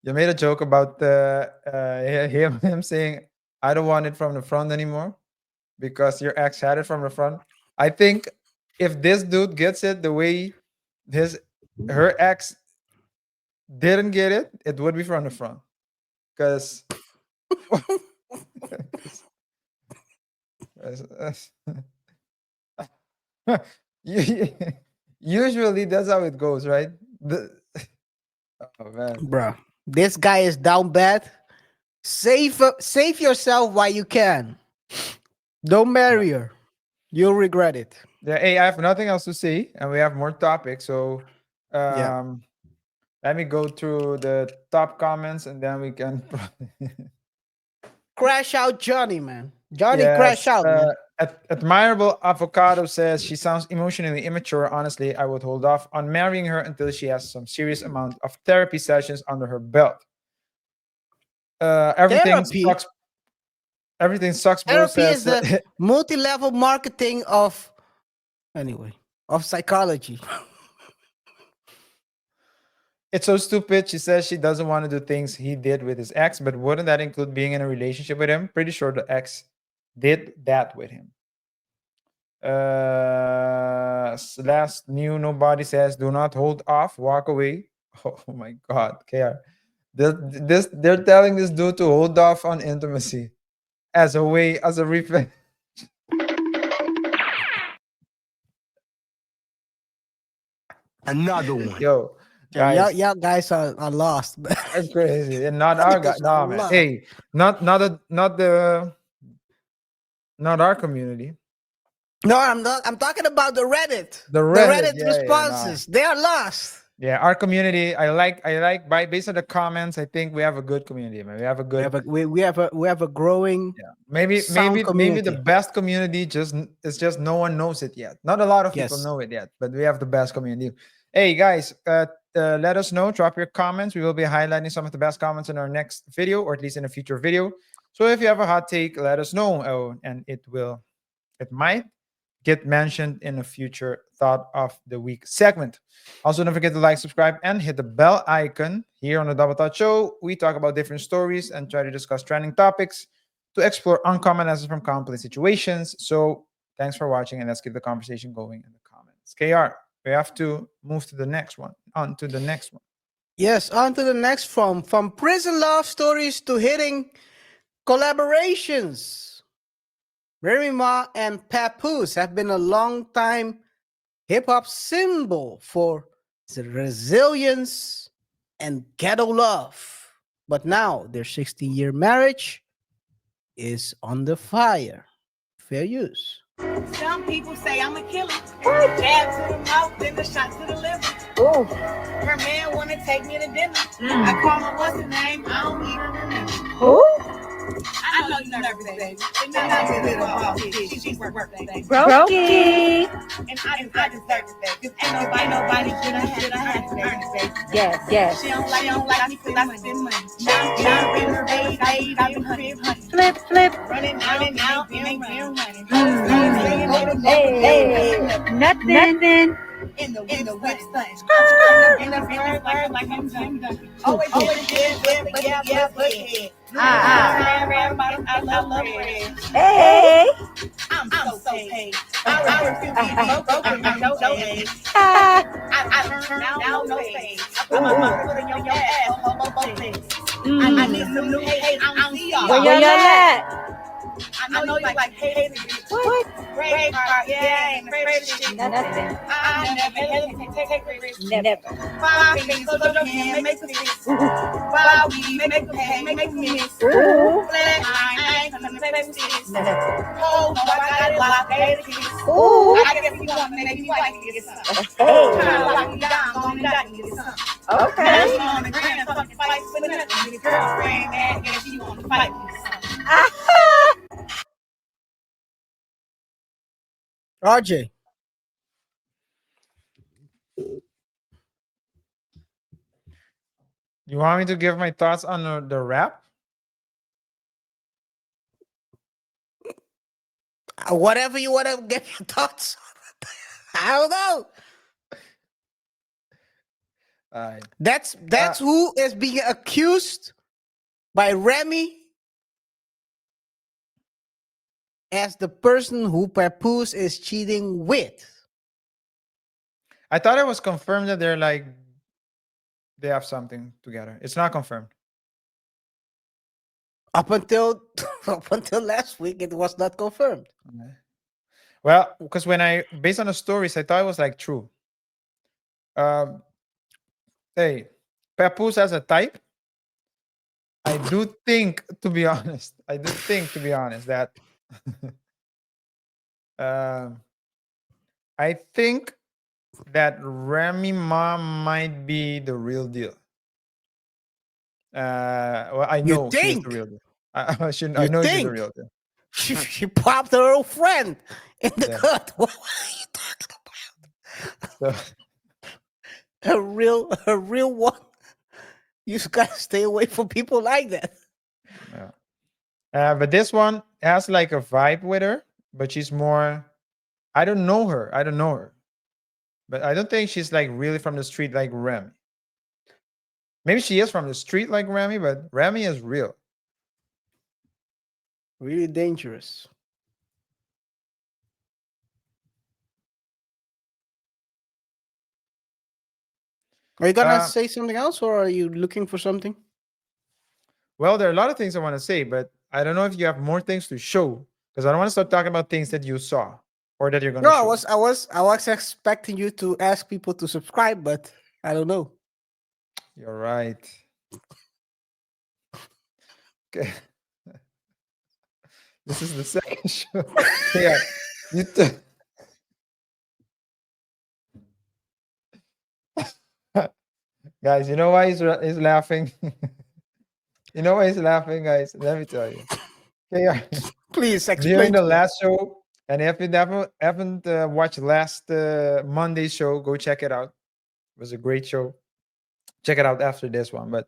You made a joke about him saying, I don't want it from the front anymore because your ex had it from the front. I think if this dude gets it the way her ex didn't get it, it would be from the front. Because usually that's how it goes, right? Oh man, bro, this guy is down bad. Save yourself while you can. Don't marry her. You'll regret it. Yeah. Hey, I have nothing else to say, and we have more topics. So, let me go through the top comments, and then we can crash out, Johnny, man. Johnny, crash out, man. Admirable Avocado says she sounds emotionally immature. Honestly, I would hold off on marrying her until she has some serious amount of therapy sessions under her belt. Everything sucks. Everything sucks. Therapy is the multi-level marketing of psychology. It's so stupid. She says she doesn't want to do things he did with his ex, but wouldn't that include being in a relationship with him? Pretty sure the ex did that with him. Last new nobody says, do not hold off, walk away. Oh my God, KR. They're telling this dude to hold off on intimacy as a way, as a reflex. Another one. Yo, Yeah, guys, y'all guys are lost. that's crazy. And not Y'all our guy. niggas No, are man. lost. Hey, not our community. No, I'm not. I'm talking about the Reddit. The The Reddit, Reddit yeah, responses. They are lost. Yeah, our community. I like by based on the comments. I think we have a good community, man. We have a We good. have a growing. Yeah, maybe sound the community. best community. It's just no one knows it yet. Not a lot of people Yes. know it yet, but we have the best community. Hey guys, let us know. Drop your comments. We will be highlighting some of the best comments in our next video, or at least in a future video. So if you have a hot take, let us know. Oh, and it might get mentioned in a future thought of the week segment. Also, don't forget to like, subscribe, and hit the bell icon. Here on the Double Thought Show, we talk about different stories and try to discuss trending topics to explore uncommon lessons from complex situations. So thanks for watching, and let's keep the conversation going in the comments. KR, we have to move to the next one. On to the next one. Yes, on to the next from prison love stories to hitting collaborations. Remy Ma and Papoose have been a long time hip hop symbol for the resilience and ghetto love. But now their 16-year marriage is under fire. Fair use. Some people say I'm a killer. Jab to the mouth, then the shot to the liver. Ooh. Her man wanna take me to dinner. I call her what's her name? I don't even remember. Who? I know you nervous, baby. And now I'm a little ball kid. She's worth baby. Brokey. And I deserve it, baby. Cause ain't nobody should I have to earn it, baby. Yes. She don't like me cause I spend money. Now in her baby, I've been hunting. Flip. Running out, running. Hey. Nothing. In the whip stunt. In the bird like I'm done. Always good, but yeah, but yeah. I love bread. Hey. I'm so paid. I refuse to be broken with no days. I turn down no face. I put my foot in your ass, both things. I need some new hate. I don't see y'all. Where y'all at? I know you like hate. What? Brave heart, yeah, ain't afraid of shit. Nothing. I never hesitate, take risks. Never. 5 fingers, so your hand, make a fist. 5 weeks, make a pay, make a miss. Ooh. Flat line, I ain't gonna play with this. Never. Oh, no, I got it locked, pay the kiss. Ooh. I guess you want to make me white to get some. Hey. Trying to lock me down, going down to get some. Okay. Now on the ground, fucking fight for nothing. Your girlfriend mad, guess you want to fight with something. RJ. You want me to give my thoughts on the rap? Whatever you want to get your thoughts on. I don't know. That's who is being accused by Remy as the person who Papoose is cheating with. I thought it was confirmed that they have something together. It's not confirmed. Up until last week, it was not confirmed. Okay. Well, because based on the stories, I thought it was like true. Hey, Papoose has a type. I do think, to be honest, that I think that Remy Ma might be the real deal. Well, I know she's the real deal. I know she's the real deal. She popped her old friend in the cut. What are you talking about? A real one. You just gotta stay away from people like that. Yeah. But this one has like a vibe with her, but she's more. I don't know her, but I don't think she's like really from the street like Remy. Maybe she is from the street like Remy, but Remy is real. Really dangerous. Are you gonna say something else, or are you looking for something? Well, there are a lot of things I want to say, but I don't know if you have more things to show, because I don't want to start talking about things that you saw or that you're gonna show. I was expecting you to ask people to subscribe, but I don't know. You're right. Okay. This is the second show. Yeah. Guys, you know why he's laughing? You know why he's laughing, guys? Let me tell you. KaiR, please explain. During the last show, and if you haven't watched last Monday's show, go check it out. It was a great show. Check it out after this one. But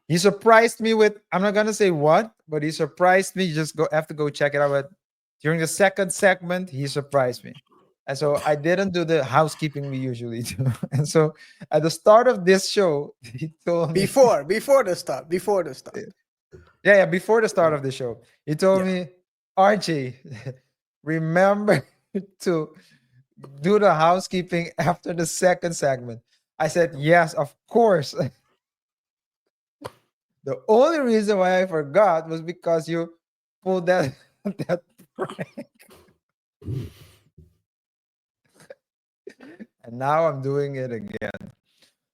he surprised me with, I'm not gonna say what, but he surprised me. Just have to go check it out. But during the second segment, he surprised me. And so I didn't do the housekeeping we usually do. And so at the start of this show, he told me before the start. Yeah, before the start of the show. He told me, RJ, remember to do the housekeeping after the second segment. I said, yes, of course. The only reason why I forgot was because you pulled that prank. And now I'm doing it again.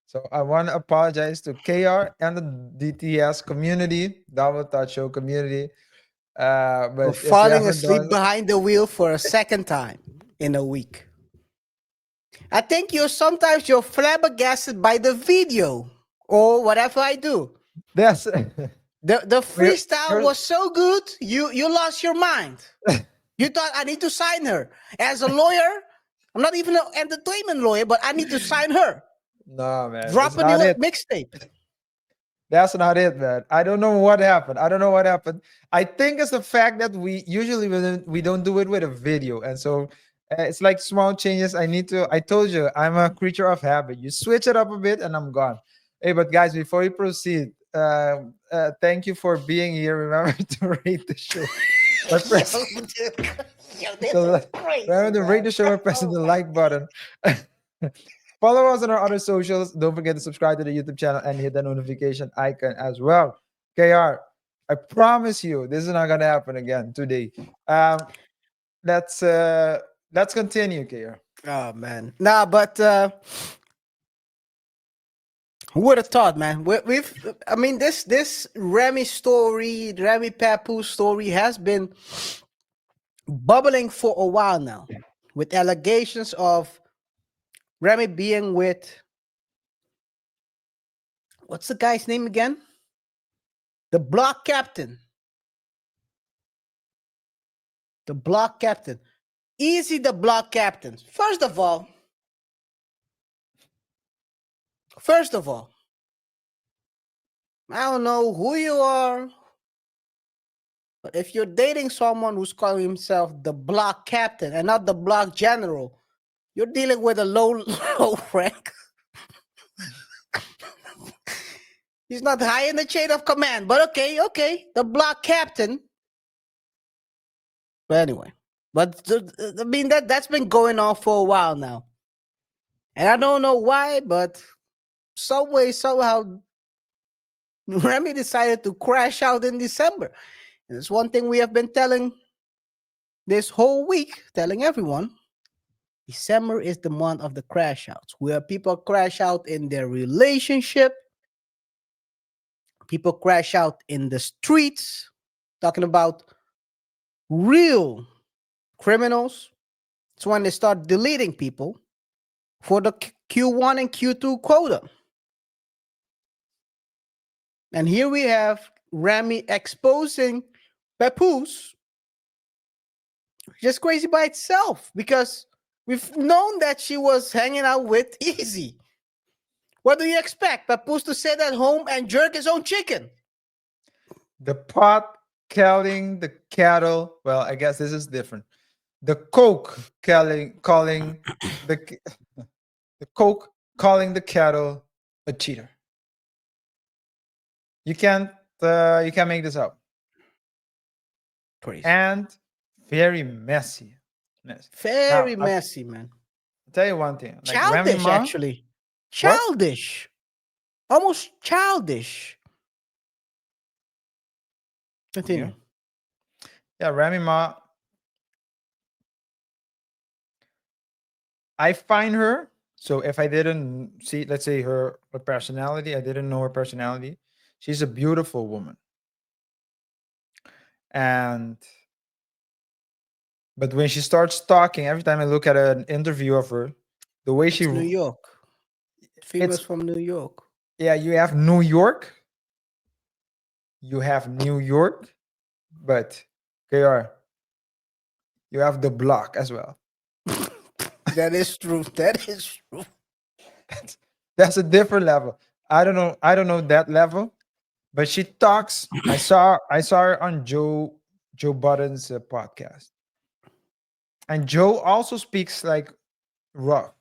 So I want to apologize to KaiR and the DTS community, Double Touch Show community. But for falling asleep behind the wheel for a second time in a week. I think sometimes you're flabbergasted by the video or whatever I do. That's the freestyle was so good, you lost your mind. You thought I need to sign her. As a lawyer, I'm not even an entertainment lawyer, but I need to sign her. No, man. Drop a new mixtape. That's not it, man. I don't know what happened. I think it's the fact that we usually we don't do it with a video. And so it's like small changes. I told you, I'm a creature of habit. You switch it up a bit and I'm gone. Hey, but guys, before we proceed, thank you for being here. Remember to rate the show. Remember to rate the show by pressing the like button. Follow us on our other socials. Don't forget to subscribe to the YouTube channel and hit the notification icon as well. KaiR, I promise you, this is not gonna happen again today. Let's continue, KaiR. Oh man, nah, but who would have thought, man? I mean, this Remy story, Remy Papoose story has been bubbling for a while now, with allegations of Remy being with, what's the guy's name again? The block captain. The block captain. Easy, the block captain. First of all, I don't know who you are, but if you're dating someone who's calling himself the block captain and not the block general, you're dealing with a low rank. He's not high in the chain of command, but okay, the block captain. But anyway, I mean that's been going on for a while now, and I don't know why, but some way, somehow, Remy decided to crash out in December. And it's one thing we have been telling this whole week, telling everyone. December is the month of the crash outs, where people crash out in their relationship. People crash out in the streets, talking about real criminals. It's when they start deleting people for the Q1 and Q2 quota. And here we have Remy exposing Papoose. Just crazy by itself, because we've known that she was hanging out with Easy. What do you expect? Papoose to sit at home and jerk his own chicken? The pot calling the cattle. Well, I guess this is different. The coke calling the coke calling the cattle a cheater. You can't make this up. Crazy. And very messy. Very messy, man. I'll tell you one thing. Like Childish, Remy Ma, actually. Childish. Almost childish. Continue. Yeah, Remy Ma. I find her. So if I didn't see, let's say her personality, I didn't know her personality. She's a beautiful woman. But when she starts talking, every time I look at an interview of her, the way It's New York. Females from New York. Yeah, you have New York. You have New York, but KaiR, you have the block as well. That is true. That is true. That's a different level. I don't know that level, but she talks. I saw her on Joe Budden's podcast, and Joe also speaks like rough.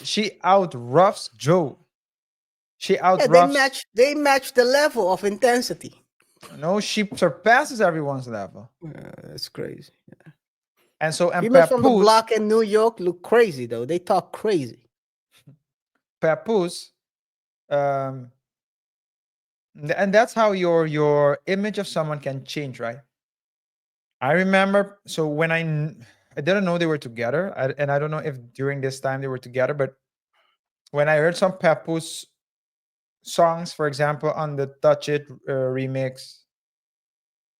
She out roughs Joe. She out roughs. They match the level of intensity. No, she surpasses everyone's level. That's crazy. Yeah. And so, and females from the block in New York look crazy though. They talk crazy. Papoose, and that's how your image of someone can change, right? I remember, so when I didn't know they were together, and I don't know if during this time they were together, but when I heard some Papoose songs, for example, on the Touch It remix,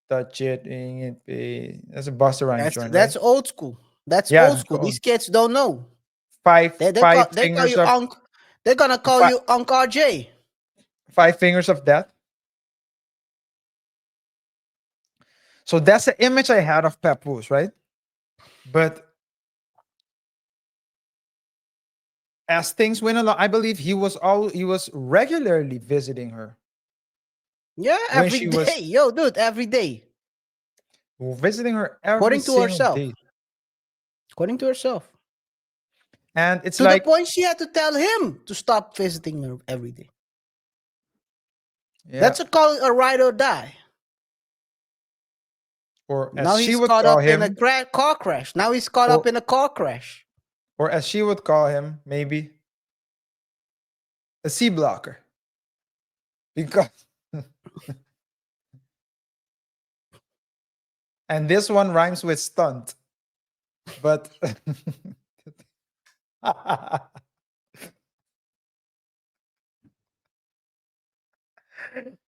Touch It, that's a Busta Rhymes joint. That's old school. That's old school. These kids don't know. Five They're gonna call you Uncle RJ. 5 Fingers of Death. So that's the image I had of Papoose, right? But as things went along, I believe he was regularly visiting her. Yeah, every day. Yo, dude, every day. Visiting her every day. According to herself. And it's to the point she had to tell him to stop visiting her every day. Yeah. That's call a ride or die. Or as now he's caught up in a car crash. Now he's caught up in a car crash. Or as she would call him, maybe a C blocker. Because and this one rhymes with stunt. But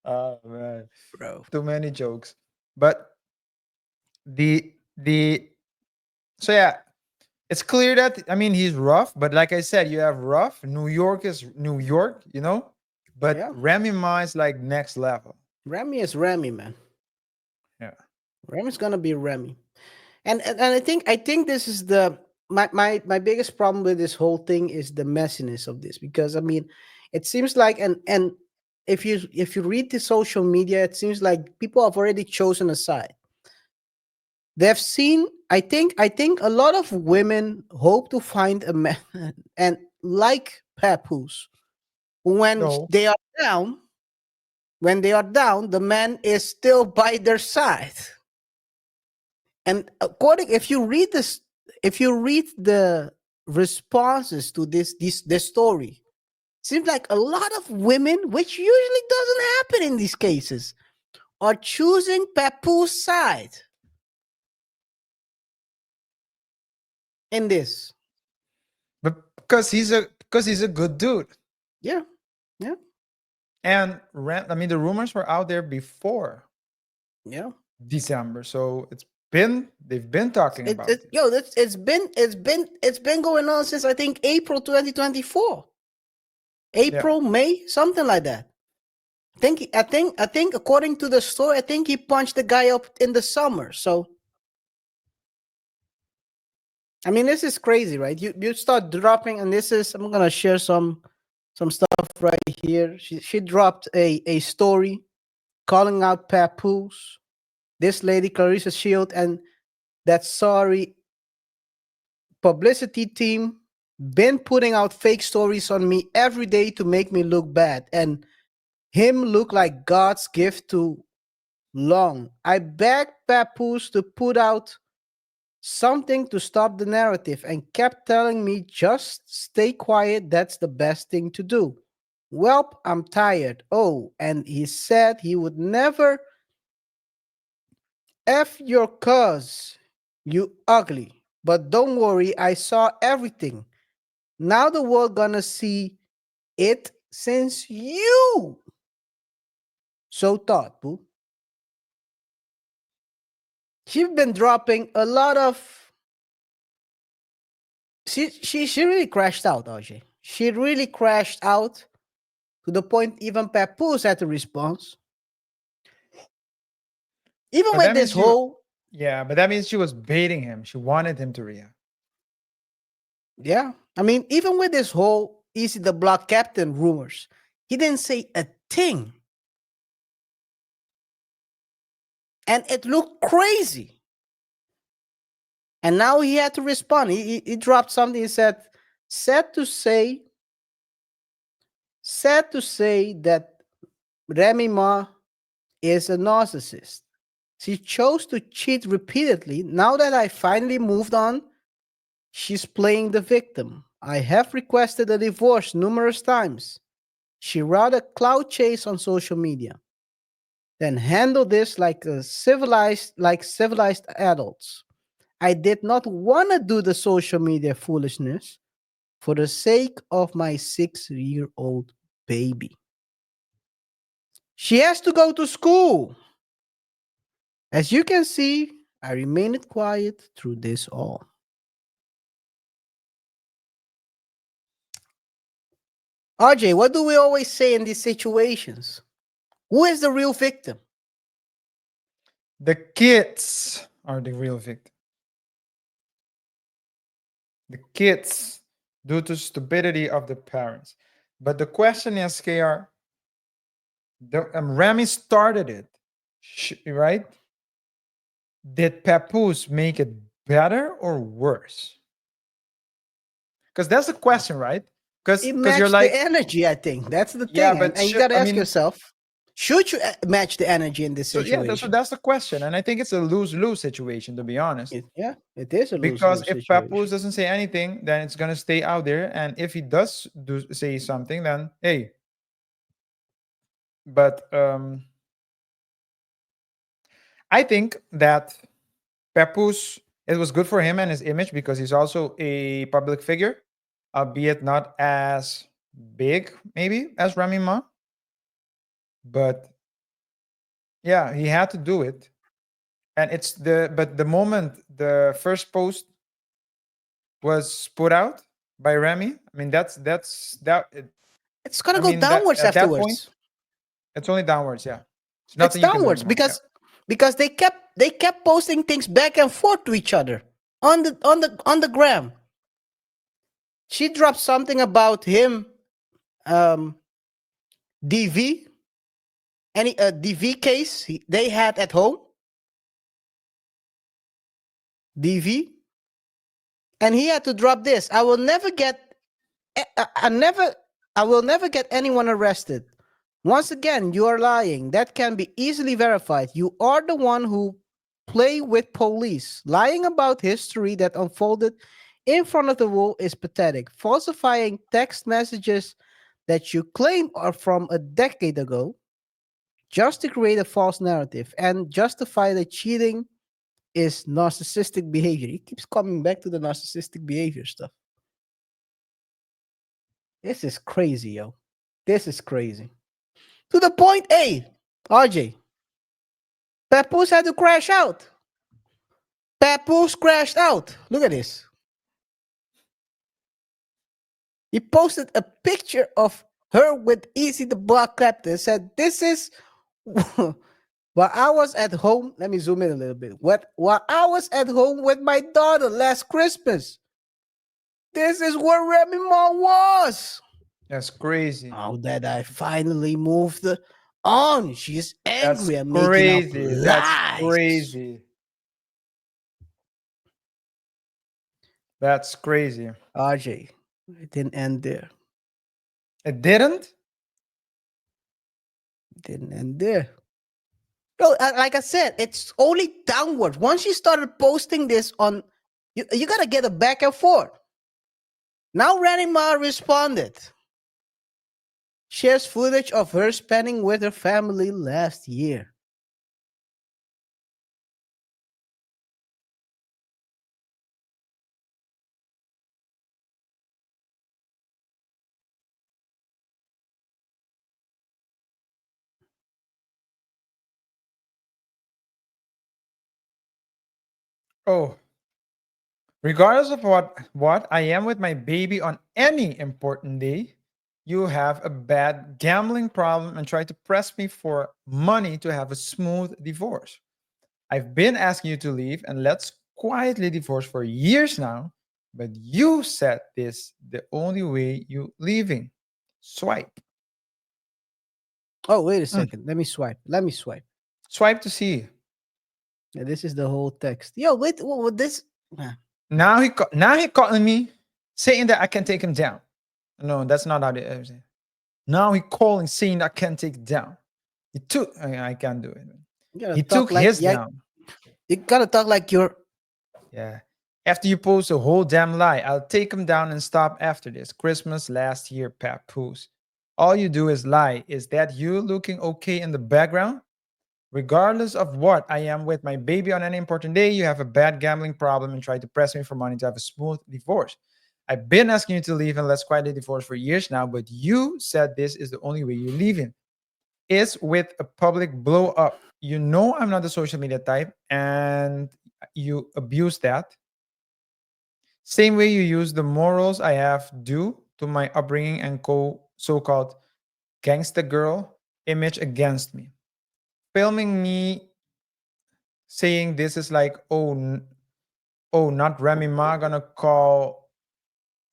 oh man, bro, too many jokes. But so yeah, it's clear that he's rough, but like I said, you have rough. New York is New York, but Remy Ma is like next level. Remy is Remy, man. Yeah, Remy's gonna be Remy, and I think this is my biggest problem with this whole thing is the messiness of this, because it seems like and if you read the social media, it seems like people have already chosen a side. They've seen, I think a lot of women hope to find a man and like Papoose, when they are down, the man is still by their side. And if you read the responses to this story, seems like a lot of women, which usually doesn't happen in these cases, are choosing Papoose side in this. But because he's a good dude. Yeah. And the rumors were out there before December, so they've been talking about it. Yo, it's been going on since I think April 2024. May, something like that. I think according to the story, I think he punched the guy up in the summer. So this is crazy, right? You start dropping, and I'm gonna share some stuff right here. She dropped a story calling out Papoose, this lady Clarissa Shield, and that sorry publicity team been putting out fake stories on me every day to make me look bad. And Him look like God's gift to Long. I begged Papoose to put out something to stop the narrative and kept telling me just stay quiet, that's the best thing to do. Welp, I'm tired. Oh, and he said he would never F your cuz, you ugly. But don't worry, I saw everything. Now the world gonna see it since you. So thought, boo. She's been dropping a lot of. She really crashed out, RJ. She really crashed out to the point even Papoose had to respond. Even But with that this means whole, yeah, but that means she was baiting him. She wanted him to react. yeah, I mean, even with this whole Easy the Block Captain rumors, he didn't say a thing. And it looked crazy. And now he had to respond. He dropped something. He said, sad to say that Remy Ma is a narcissist. She chose to cheat repeatedly. Now that I finally moved on, she's playing the victim. I have requested a divorce numerous times. She rather clout chase on social media than handle this like civilized adults. I did not want to do the social media foolishness for the sake of my 6-year-old baby. She has to go to school. As you can see, I remained quiet through this all. RJ, what do we always say in these situations? Who is the real victim? The kids are the real victim. The kids, due to stupidity of the parents. But the question is, KR, Remy started it, right? Did Papoose make it better or worse? Because that's the question, right? Because you're like the energy, I think. That's the thing. Yeah, but and you got to ask yourself, should you match the energy in this situation? Yeah, so that's the question. And I think it's a lose-lose situation, to be honest. It is a lose-lose because if situation. Papoose doesn't say anything, then it's gonna stay out there. And if he does say something, then hey. But I think that Papoose, it was good for him and his image because he's also a public figure, albeit not as big maybe as Remy Ma. But yeah, he had to do it. And the moment the first post was put out by Remy, I mean it's gonna go downwards at afterwards. That point, it's only downwards, yeah. It's downwards because they kept posting things back and forth to each other on the gram. She dropped something about him, DV, any DV case they had at home, DV, and he had to drop this. I will never get anyone arrested. Once again, you are lying. That can be easily verified. You are the one who play with police. Lying about history that unfolded in front of the world is pathetic. Falsifying text messages that you claim are from a decade ago just to create a false narrative and justify the cheating is narcissistic behavior. He keeps coming back to the narcissistic behavior stuff. This is crazy, yo. This is crazy. To the point, RJ. Papoose had to crash out. Papoose crashed out. Look at this. He posted a picture of her with Easy the Block Captain. Said, this is while I was at home. Let me zoom in a little bit. While I was at home with my daughter last Christmas. This is where Remy Ma was. That's crazy. Now that I finally moved on, she's angry and making up lies. That's crazy. That's crazy. RJ, it didn't end there. It didn't? didn't end there. Yo, like I said, it's only downward. Once you started posting this on, you gotta get a back and forth. Now Remy responded. Shares footage of her spending with her family last year. Oh, regardless of what I am with my baby on any important day, you have a bad gambling problem and try to press me for money to have a smooth divorce. I've been asking you to leave and let's quietly divorce for years now, but you said this the only way you leaving. Swipe. Oh, wait a second. Let me swipe. Swipe to see. Yeah, this is the whole text. Yo, wait, what this? Now he calling me, saying that I can take him down. No, that's not how they say. Now he calling, saying I can't take it down. He took. I can't do it. He took his down. You gotta talk like you're. Yeah. After you post a whole damn lie, I'll take him down and stop after this. Christmas last year, Papoose. All you do is lie. Is that you looking okay in the background? Regardless of what I am with my baby on any important day, you have a bad gambling problem and try to press me for money to have a smooth divorce. I've been asking you to leave and let's quietly divorce for years now, but you said this is the only way you're leaving. It's with a public blow up. You know I'm not the social media type and you abuse that. Same way you use the morals I have due to my upbringing and so-called gangster girl image against me. Filming me saying this is like, not Remy Ma gonna call.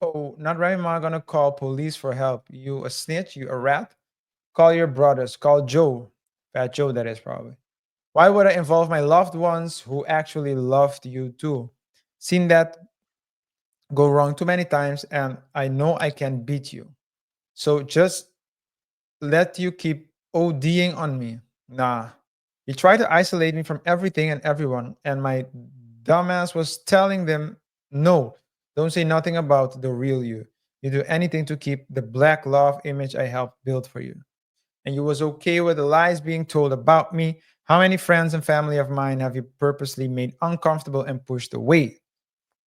Oh, not Remy Ma gonna call police for help. You a snitch, you a rat. Call your brothers, call Joe. Fat Joe, that is probably. Why would I involve my loved ones who actually loved you too? Seen that go wrong too many times, and I know I can beat you. So just let you keep ODing on me. Nah. You try to isolate me from everything and everyone, and my dumbass was telling them, no, don't say nothing about the real you. You do anything to keep the black love image I helped build for you. And you was okay with the lies being told about me. How many friends and family of mine have you purposely made uncomfortable and pushed away?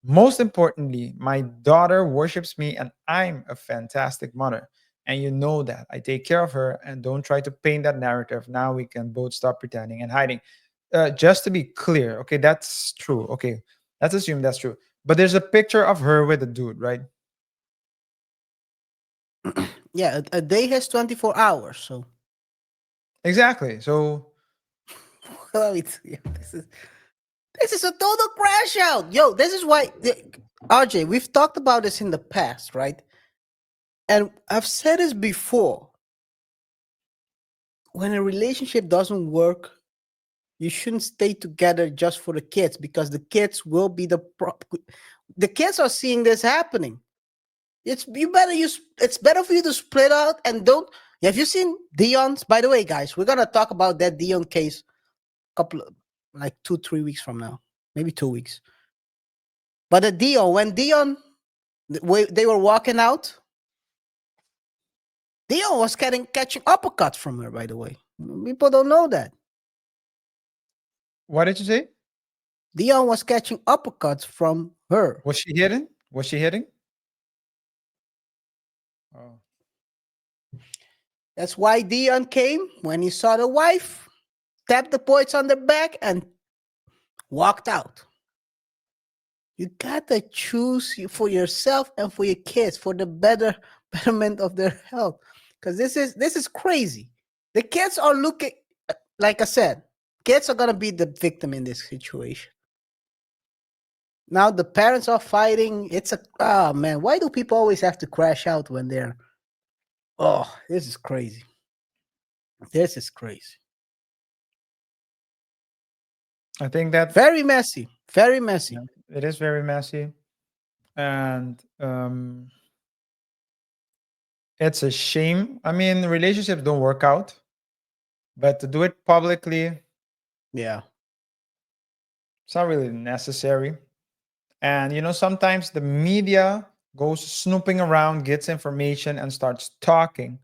Most importantly, my daughter worships me and I'm a fantastic mother. And you know that. I take care of her and don't try to paint that narrative. Now we can both stop pretending and hiding. Just to be clear, okay, that's true. Okay, let's assume that's true. But there's a picture of her with a dude, right? Yeah, a day has 24 hours, so. Exactly. So. This is a total crash out. Yo, this is why, RJ, we've talked about this in the past, right? And I've said this before. When a relationship doesn't work, you shouldn't stay together just for the kids because the kids will be the kids are seeing this happening. It's better for you to split out and don't. Have you seen Dion's? By the way, guys, we're gonna talk about that Dion case like 2-3 weeks from now, maybe 2 weeks. But when Dion, they were walking out, Dion was catching uppercuts from her, by the way. People don't know that. What did you say? Dion was catching uppercuts from her. Was she hitting? Oh. That's why Dion came when he saw the wife, tapped the boys on the back, and walked out. You gotta choose for yourself and for your kids for the betterment of their health. Because this is crazy. The kids are looking, like I said, kids are gonna be the victim in this situation. Now the parents are fighting. Man, why do people always have to crash out when they're? Oh, this is crazy. This is crazy. I think that very messy. Very messy. Yeah, it is very messy, and it's a shame. I mean, relationships don't work out. But to do it publicly, Yeah. it's not really necessary. And sometimes the media goes snooping around, gets information, and starts talking.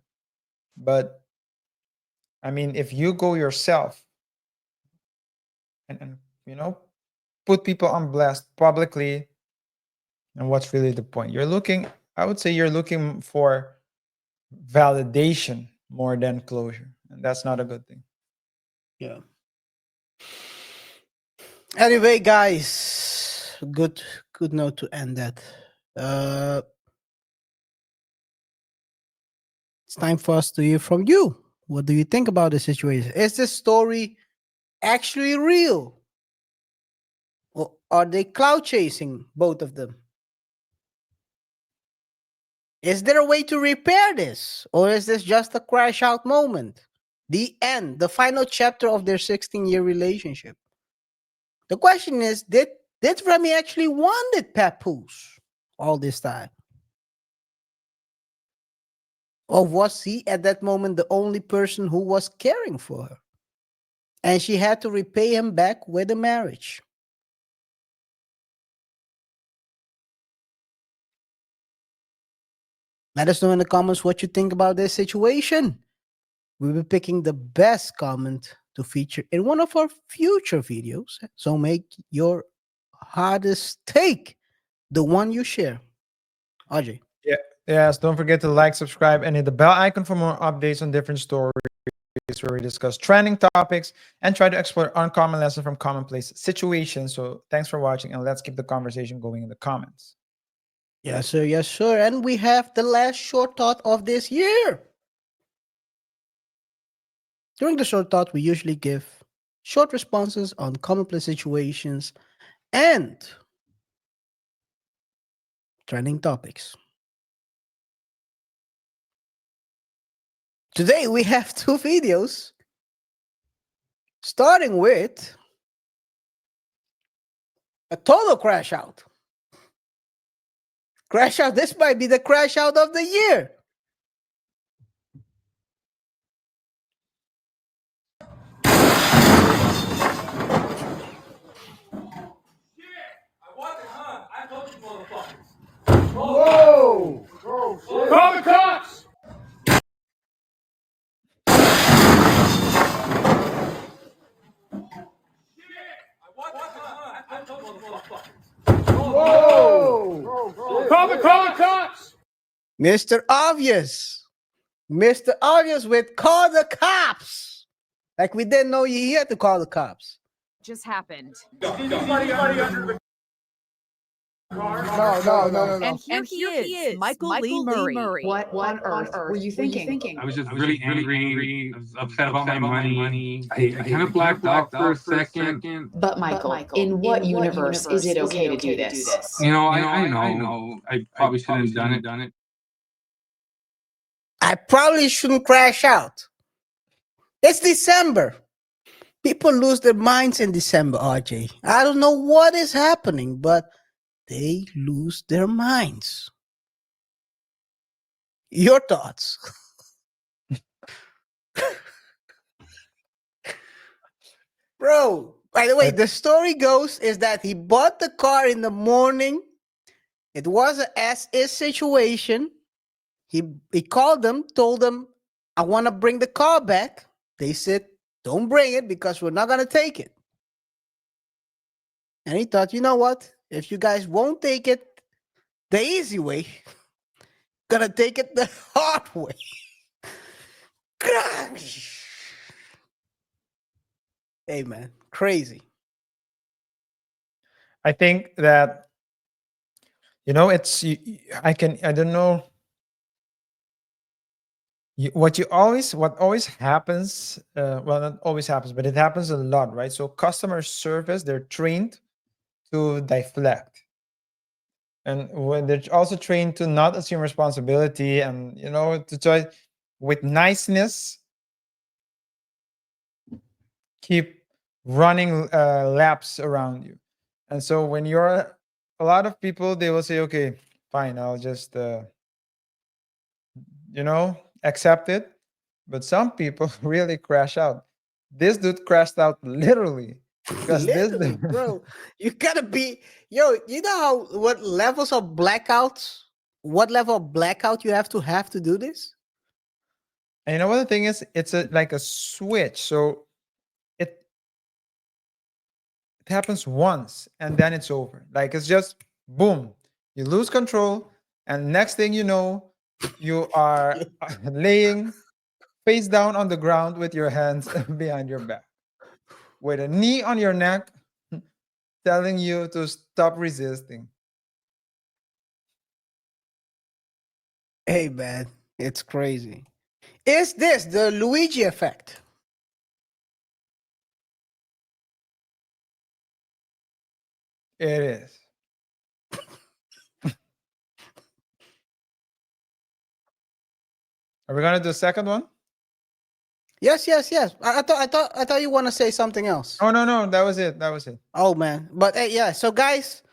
But I mean, if you go yourself and put people on blast publicly, and what's really the point? I would say you're looking for validation more than closure. And that's not a good thing. Yeah. Anyway, guys, good note to end that. It's time for us to hear from you. What do you think about the situation? Is this story actually real? Or are they cloud chasing, both of them? Is there a way to repair this? Or is this just a crash out moment? The end, the final chapter of their 16-year relationship. The question is, did Remy actually wanted Papoose all this time? Or was he at that moment the only person who was caring for her? And she had to repay him back with a marriage. Let us know in the comments what you think about this situation. We'll be picking the best comment to feature in one of our future videos. So make your hardest take the one you share. RJ. Yeah. Yes, don't forget to like, subscribe, and hit the bell icon for more updates on different stories where we discuss trending topics and try to explore uncommon lessons from commonplace situations. So thanks for watching, and let's keep the conversation going in the comments. Yes, sir. Yes, sir. And we have the last short thought of this year. During the short thought, we usually give short responses on commonplace situations and trending topics. Today, we have two videos, starting with a total crash out. Crash out. This might be the crash out of the year. Whoa! Call the cops! Whoa! Call the cops! Mr. Obvious. Mr. Obvious with call the cops. Like we didn't know you had to call the cops. Just happened. No. And here he is, Michael Lee Murray. What on earth were you thinking? I was just really angry. I was upset about my money. I kind of blacked out for a second. But Michael, in what universe is it okay to do this? You know, I know. I probably shouldn't have done it. I probably shouldn't crash out. It's December. People lose their minds in December, RJ. I don't know what is happening, but they lose their minds. Your thoughts? Bro, by the way, the story goes is that he bought the car in the morning. It was an as-is situation. He called them, told them, I want to bring the car back. They said, don't bring it because we're not going to take it. And he thought, you know what? If you guys won't take it the easy way, gonna take it the hard way. Hey, man, crazy. I think that, I don't know. What always happens, well, not always happens, but it happens a lot, right? So customer service, they're trained to deflect. And when they're also trained to not assume responsibility and, to try with niceness, keep running laps around you. And so when you're a lot of people, they will say, okay, fine, I'll just, accept it. but some people really crash out. This dude crashed out literally because Literally, bro. You gotta be, yo. You know what levels of blackouts? What level of blackout you have to do this? And you know what the thing is? It's like a switch. So it happens once and then it's over. Like it's just boom. You lose control, and next thing you know, you are laying face down on the ground with your hands behind your back, with a knee on your neck, telling you to stop resisting. Hey man, it's crazy. Is this the Luigi effect? It is. Are we gonna do the second one? Yes. I thought you want to say something else. Oh no, that was it. That was it. Oh man, but yeah. So guys,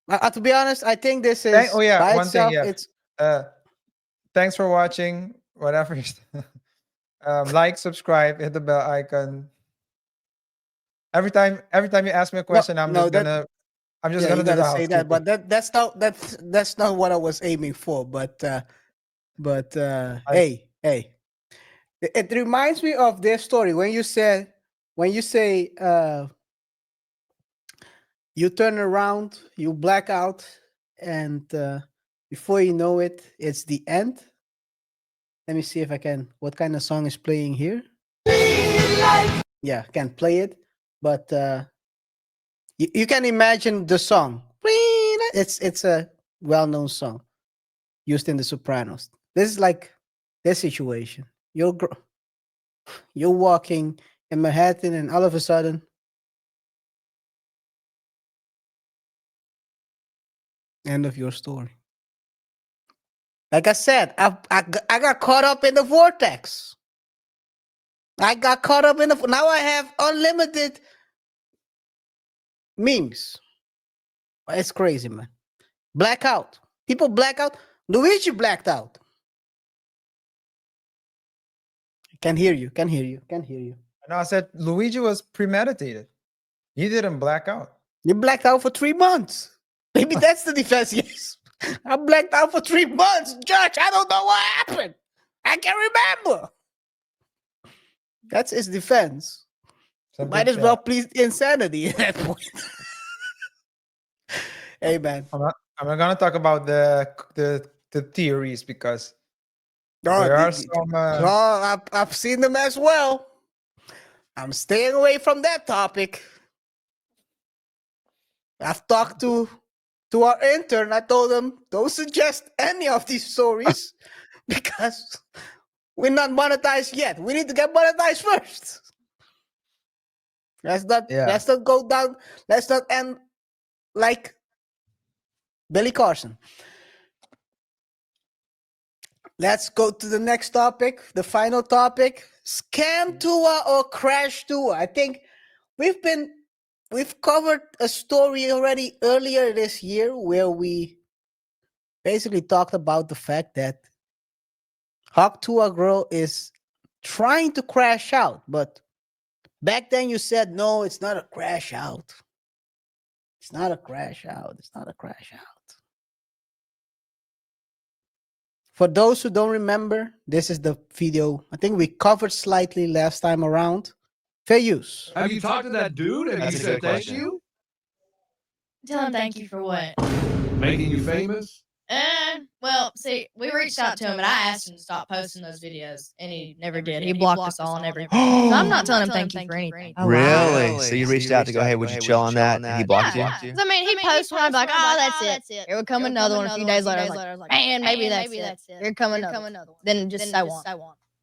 to be honest, I think this is by one itself. thing. Yeah. It's Thanks for watching. Whatever. Like, subscribe, hit the bell icon. Every time you ask me a question, I'm just gonna do the say that. housekeeping. But that's not what I was aiming for. But hey, it reminds me of this story when you say you turn around, you black out, and before you know it, it's the end. Let me see if I can. What kind of song is playing here? Yeah, can play it, but you can imagine the song. It's a well-known song used in The Sopranos. This is like this situation. You're walking in Manhattan, and all of a sudden, end of your story. Like I said, I got caught up in the vortex. I got caught up in now I have unlimited memes. It's crazy, man. Blackout. People black out. Luigi blacked out. Can hear you. And I said Luigi was premeditated. He didn't black out. You blacked out for 3 months. Maybe that's the defense. Yes. I blacked out for 3 months. Judge, I don't know what happened. I can't remember. That's his defense. Might as well plead insanity at that point. Hey man. I'm not gonna talk about the theories because there are some. I've seen them as well. I'm staying away from that topic. I've talked to our intern. I told him don't suggest any of these stories because we're not monetized yet. We need to get monetized first. Let's not go down. Let's not end like Billy Carson. Let's go to the next topic, the final topic. Scam Tuah or crash Tuah? I think we've covered a story already earlier this year where we basically talked about the fact that Hawk Tuah girl is trying to crash out, but back then you said no, it's not a crash out. It's not a crash out. For those who don't remember, this is the video I think we covered slightly last time around. Fair use. Have you talked to that dude? Have you said thank you? Tell him thank you for what? Making you famous? Well, see, we reached out to him and I asked him to stop posting those videos, and he never did. He blocked us all and everything. So I'm not telling him thank you for anything. Oh, really? So you reached out to go, hey, would you chill on that? And he blocked you? I mean, he posts one, I'd be like, oh, that's it. Here would come another one. A few days later, I was like, man, maybe that's it. Here come another one. Then just say one.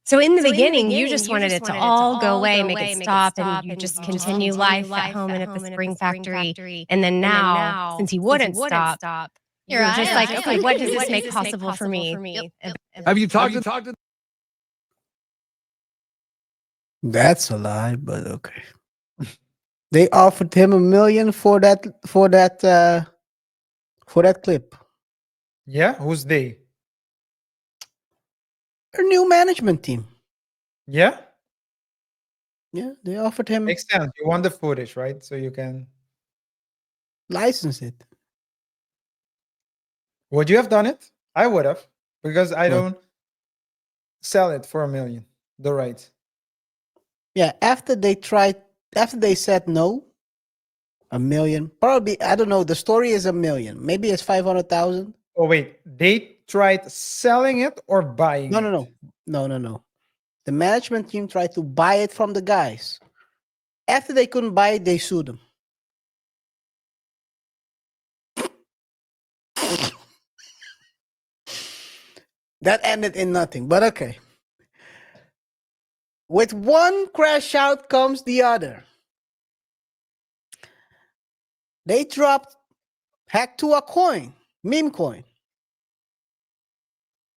So in the beginning, you just wanted it to all go away, make it stop, and you just continue life at home and at the spring factory. And then now, since he wouldn't stop, you're just like, okay, what does this make possible for me? Have you talked to? That's a lie, but okay. They offered him $1 million for that clip. Yeah, who's they? Her new management team. Yeah, Yeah, they offered him makes sense. You want the footage, right? So you can. license it. Would you have done it? I would have, because I What? don't sell it for $1 million. The rights. Yeah, after they said no, $1 million. Probably, I don't know. The story is $1 million. Maybe it's 500,000. Oh wait, they tried selling it or buying No, it? no, no. The management team tried to buy it from the guys. After they couldn't buy it, they sued them. That ended in nothing, but okay. With one crash out comes the other. They hacked to a coin, meme coin.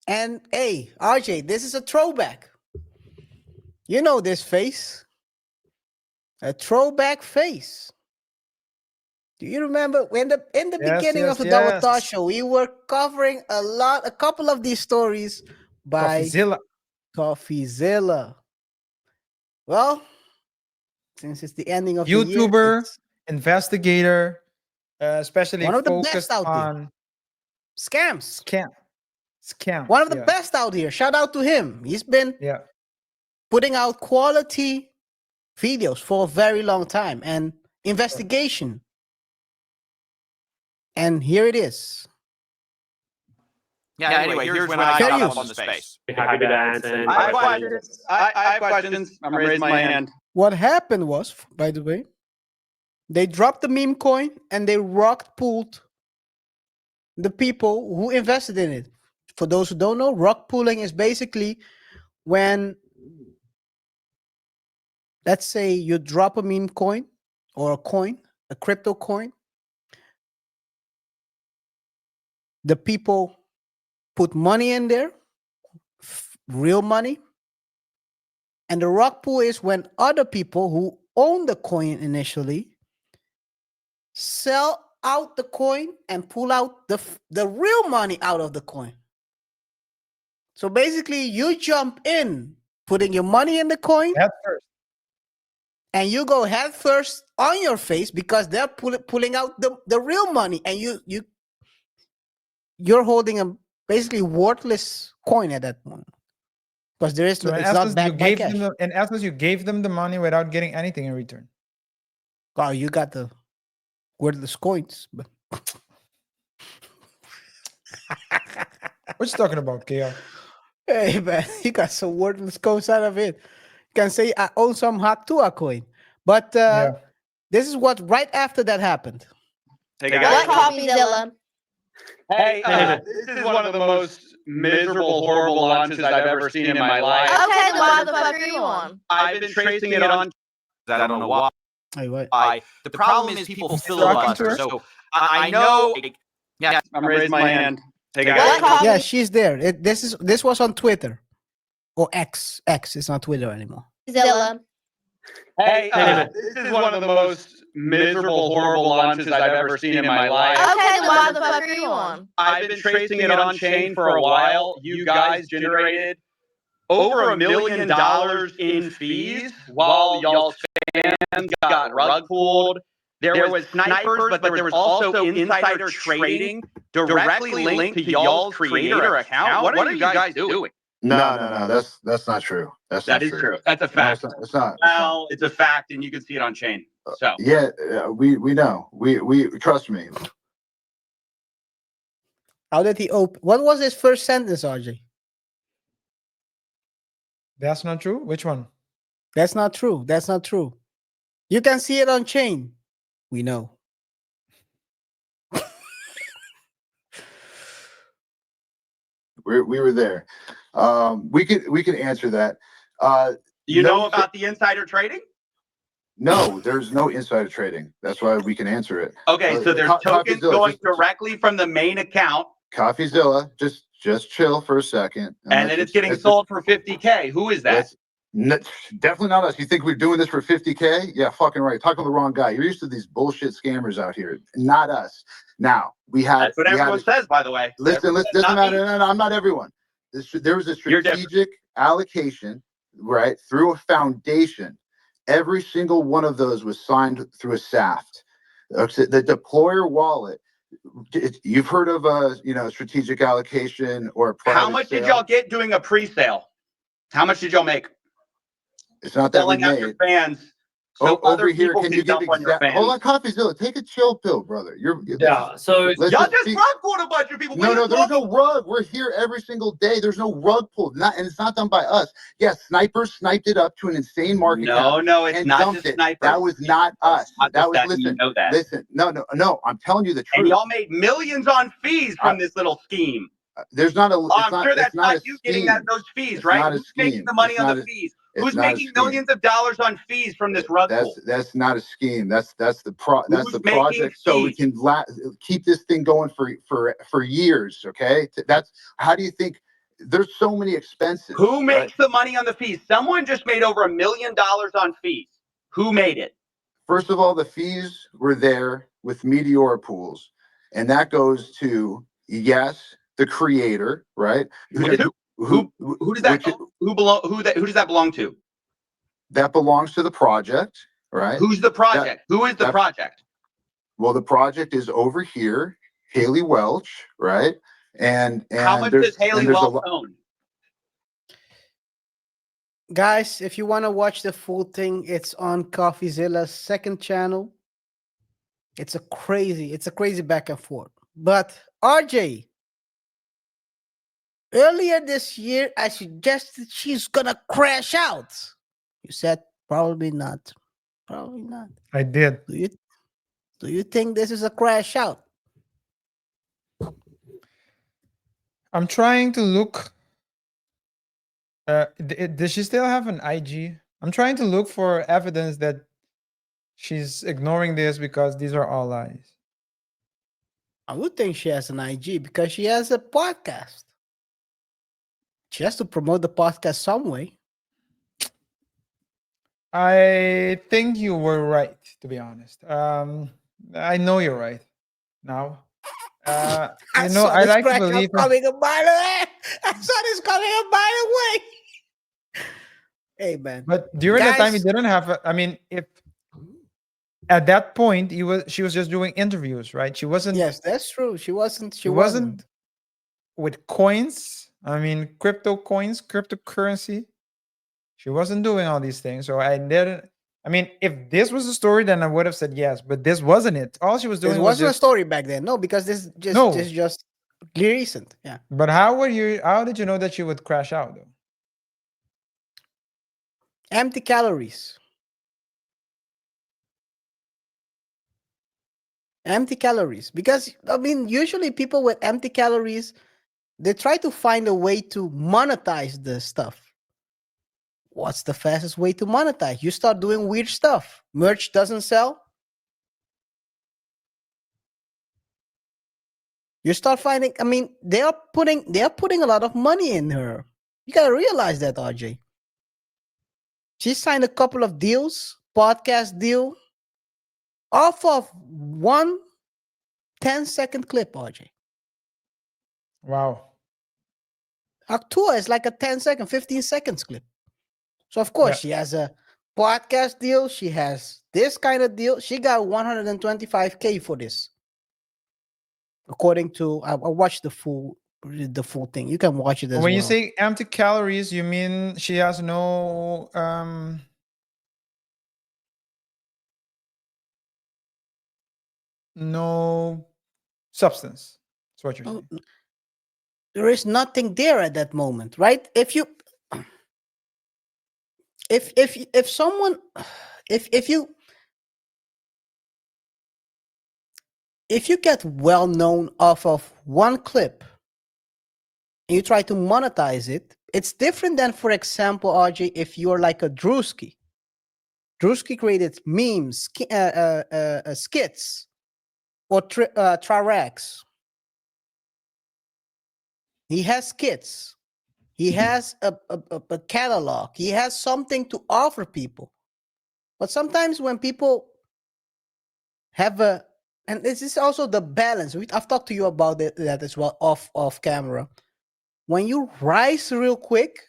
And hey, RJ, this is a throwback. You know this face. A throwback face. Do you remember when in the Yes, beginning of yes, the Double yes. Talk show, we were covering a couple of these stories by Coffeezilla. Coffeezilla. Well, since it's the ending of the year, YouTuber, it's investigator, especially one of the focused best out there. on Scams. Scams. One of the yeah. best out here. Shout out to him. He's been Yeah. putting out quality videos for a very long time and investigation. And here it is. Yeah, anyway, here's when I got up on the space. Happy to answer. I have questions. I'm raising my hand. What happened was, by the way, they dropped the meme coin and they rock pulled the people who invested in it. For those who don't know, rock pooling is basically when, let's say, you drop a meme coin or a crypto coin. The people put money in there, real money. And the rock pool is when other people who own the coin initially sell out the coin and pull out the real money out of the coin. So basically, you jump in, putting your money in the coin, Head first. and you go head first on your face because they're pulling out the real money, and you're holding a basically worthless coin at that point because there is So in it's not essence, backed by cash. you gave them the money without getting anything in return. Wow, you got the worthless coins, but What you talking about, KaiR? hey man, you got some worthless coins out of it. You can say I own some hack Tuah coin, but this is what right after that happened. Hey guys. What Coffeezilla? Hey, this is one of the most miserable, horrible launches I've ever seen in my life. Okay, then why the fuck are you on? I've been tracing it on. I don't know why. Hey, what? The problem is people filibuster. So I know. Yeah, I'm raising my hand. Hey guys. Yeah, she's there. This was on Twitter or X. X is not Twitter anymore. Zilla. Hey, this is one of the most miserable, horrible launches I've ever seen in my life. Okay, then why the fuck are you on? I've been tracing it on chain for a while. You guys generated over $1 million in fees while y'all's fans got rug pulled. There was snipers, but there was also insider trading directly linked to y'all's creator account. What are you guys doing? No. That's not true. That is true. That's a fact. No, it's not. Well, it's a fact, and you can see it on chain. So yeah, we know. We trust me. How did he open? What was his first sentence, RJ? That's not true. Which one? That's not true. That's not true. You can see it on chain. We know. We were there. We could answer that. You know about the insider trading? No, there's no insider trading. That's why we can answer it. Okay, so there's tokens going directly from the main account. Coffeezilla, just chill for a second. And then it's getting sold for 50K. Who is that? Definitely not us. You think we're doing this for 50K? Yeah, fucking right. Talking to the wrong guy. You're used to these bullshit scammers out here. Not us. Now, we have... That's what everyone says, by the way. Listen, no, I'm not everyone. There was a strategic allocation right, through a foundation. Every single one of those was signed through a SAFT. The deployer wallet, you've heard of strategic allocation or a private How much sale. did y'all get doing a pre-sale? How much did y'all make? It's not that we Selling out made. your fans. So Over here, can you give exact? Hold on, CoffeeZilla, take a chill pill, brother. So let's y'all just just be- rug pulled a bunch of people. No, there's no rug. We're here every single day. There's no rug pulled, and it's not done by us. Yes, snipers sniped it up to an insane market cap. No, it's and not dumped just it. snipers. That was not us. That was You know that. Listen, no. I'm telling you the truth. And y'all made millions on fees from this little scheme. There's not a. I'm sure that's not you getting those fees, right? Who's making the money on the fees? Who's making millions of dollars on fees from this rug pull? That's not a scheme. That's the project. So we can keep this thing going for years. Okay. That's how do you think? There's so many expenses. Who makes the money on the fees? Someone just made over $1 million on fees. Who made it? First of all, the fees were there with Meteor Pools, and that goes to the creator, right? Who does that who does that belong to? That belongs to the project, right? Who's the project? Who is the project? Well, the project is over here, Haley Welch, right? And how much does Haley Welch own? Guys, if you want to watch the full thing, it's on CoffeeZilla's second channel. It's a crazy back and forth. But RJ, earlier this year, I suggested she's gonna crash out. You said probably not. Probably not. I did. Do you think this is a crash out? I'm trying to look. Does she still have an IG? I'm trying to look for evidence that she's ignoring this because these are all lies. I would think she has an IG because she has a podcast. She has to promote the podcast some way. I think you were right, to be honest. I know you're right now. I like to believe. Coming a mile away. I saw this coming a mile away. Hey man! But during that time, he didn't have. If at that point she was just doing interviews, right? She wasn't. Yes, that's true. She wasn't. She wasn't with coins. Crypto coins, cryptocurrency. She wasn't doing all these things. So I didn't. If this was a story, then I would have said yes. But this wasn't it. All she was doing wasn't a story back then. No, because this is just recent. Yeah. But how did you know that she would crash out though? Empty calories. Empty calories. Because usually people with empty calories, they try to find a way to monetize the stuff. What's the fastest way to monetize? You start doing weird stuff. Merch doesn't sell. You start finding, they are putting a lot of money in her. You gotta realize that, RJ. She signed a couple of deals, podcast deal, off of one 10-second clip, RJ. Wow. Tuah is like a 10-second, 15 seconds clip. So of course she has a podcast deal. She has this kind of deal. She got $125K for this. According to, I watched the full thing. You can watch it as well. When you say empty calories, you mean she has no no substance. That's what you're saying. There is nothing there at that moment, right? If you get well known off of one clip and you try to monetize it, it's different than, for example, RJ, if you're like a Drewski. Drewski created memes, skits, or Trarex. He has skits. He has a catalog. He has something to offer people. But sometimes when people have and this is also the balance. I've talked to you about that as well off camera. When you rise real quick,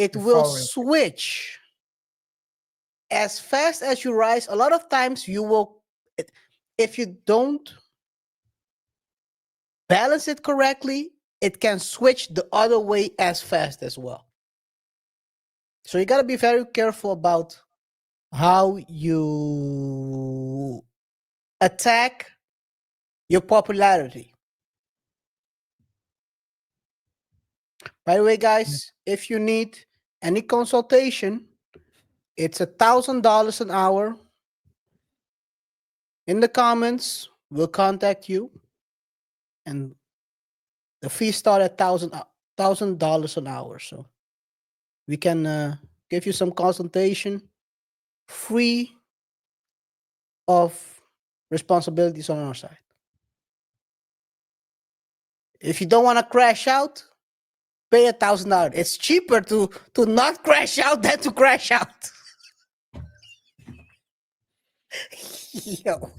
it will switch as fast as you rise. A lot of times you will, if you don't balance it correctly, it can switch the other way as fast as well. So you got to be very careful about how you attack your popularity. By the way, guys, if you need any consultation, it's $1,000 an hour. In the comments, we'll contact you, and the fee start at $1,000 an hour. So we can give you some consultation free of responsibilities on our side. If you don't want to crash out, pay $1,000. It's cheaper to not crash out than to crash out. Yo.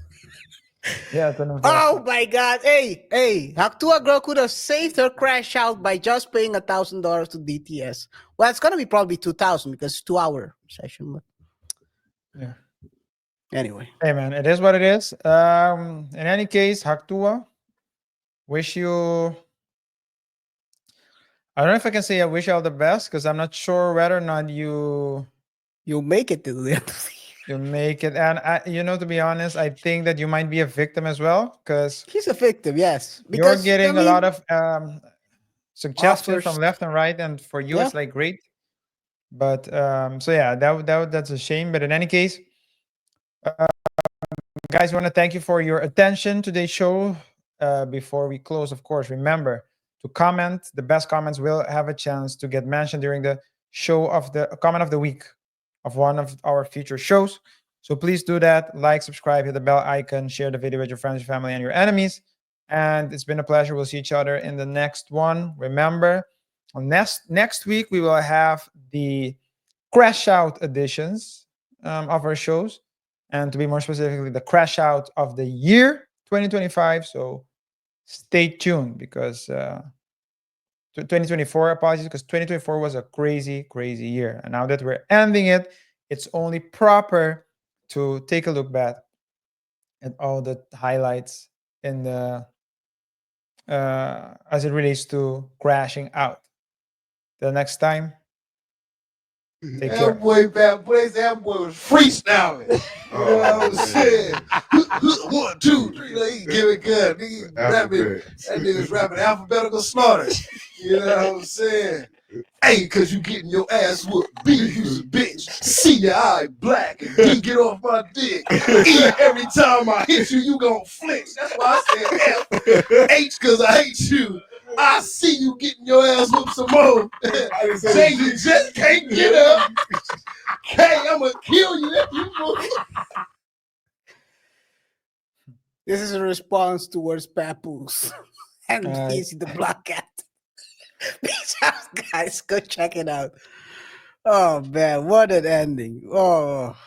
Yeah. Oh my God. Hey, Tuah girl could have saved her crash out by just paying $1,000 to DTS. Well, it's gonna be probably $2,000 because it's 2-hour session. But yeah. Anyway. Hey man, it is what it is. In any case, Tuah, wish you. I don't know if I can say I wish you all the best because I'm not sure whether or not you'll make it to the end of the year. You make it, and to be honest, I think that you might be a victim as well because he's a victim. Yes, because you're getting a lot of suggestions from left and right, and for you it's like great. But so yeah, that's a shame. But in any case, guys, I want to thank you for your attention to today's show. Before we close, of course, remember to comment. The best comments will have a chance to get mentioned during the show of the comment of the week of one of our future shows. So please do that. Like, subscribe, hit the bell icon, share the video with your friends, your family, and your enemies. And it's been a pleasure. We'll see each other in the next one. Remember, on next week, we will have the Crash Out editions of our shows. And to be more specifically, the Crash Out of the year 2025. So stay tuned because 2024, apologies, because 2024 was a crazy, crazy year. And now that we're ending it, it's only proper to take a look back at all the highlights in the as it relates to crashing out. Till next time, take care. That boy was freestyling. You know what I'm saying? 1, 2, 3, like, give it good. Nigga rapping, that nigga's rapping alphabetical slaughter. You know what I'm saying? A, cause you getting your ass whooped. B, you's a bitch. C, your eye black. D, get off my dick. E, every time I hit you, you gon' flinch. That's why I said F. H, cause I hate you. I see you getting your ass whooped some more. J, you just can't get up. K, I'ma kill you if you move. This is a response towards Papoose and Easy the Black Cat. Peace out, guys. Go check it out. Oh man, what an ending. Oh.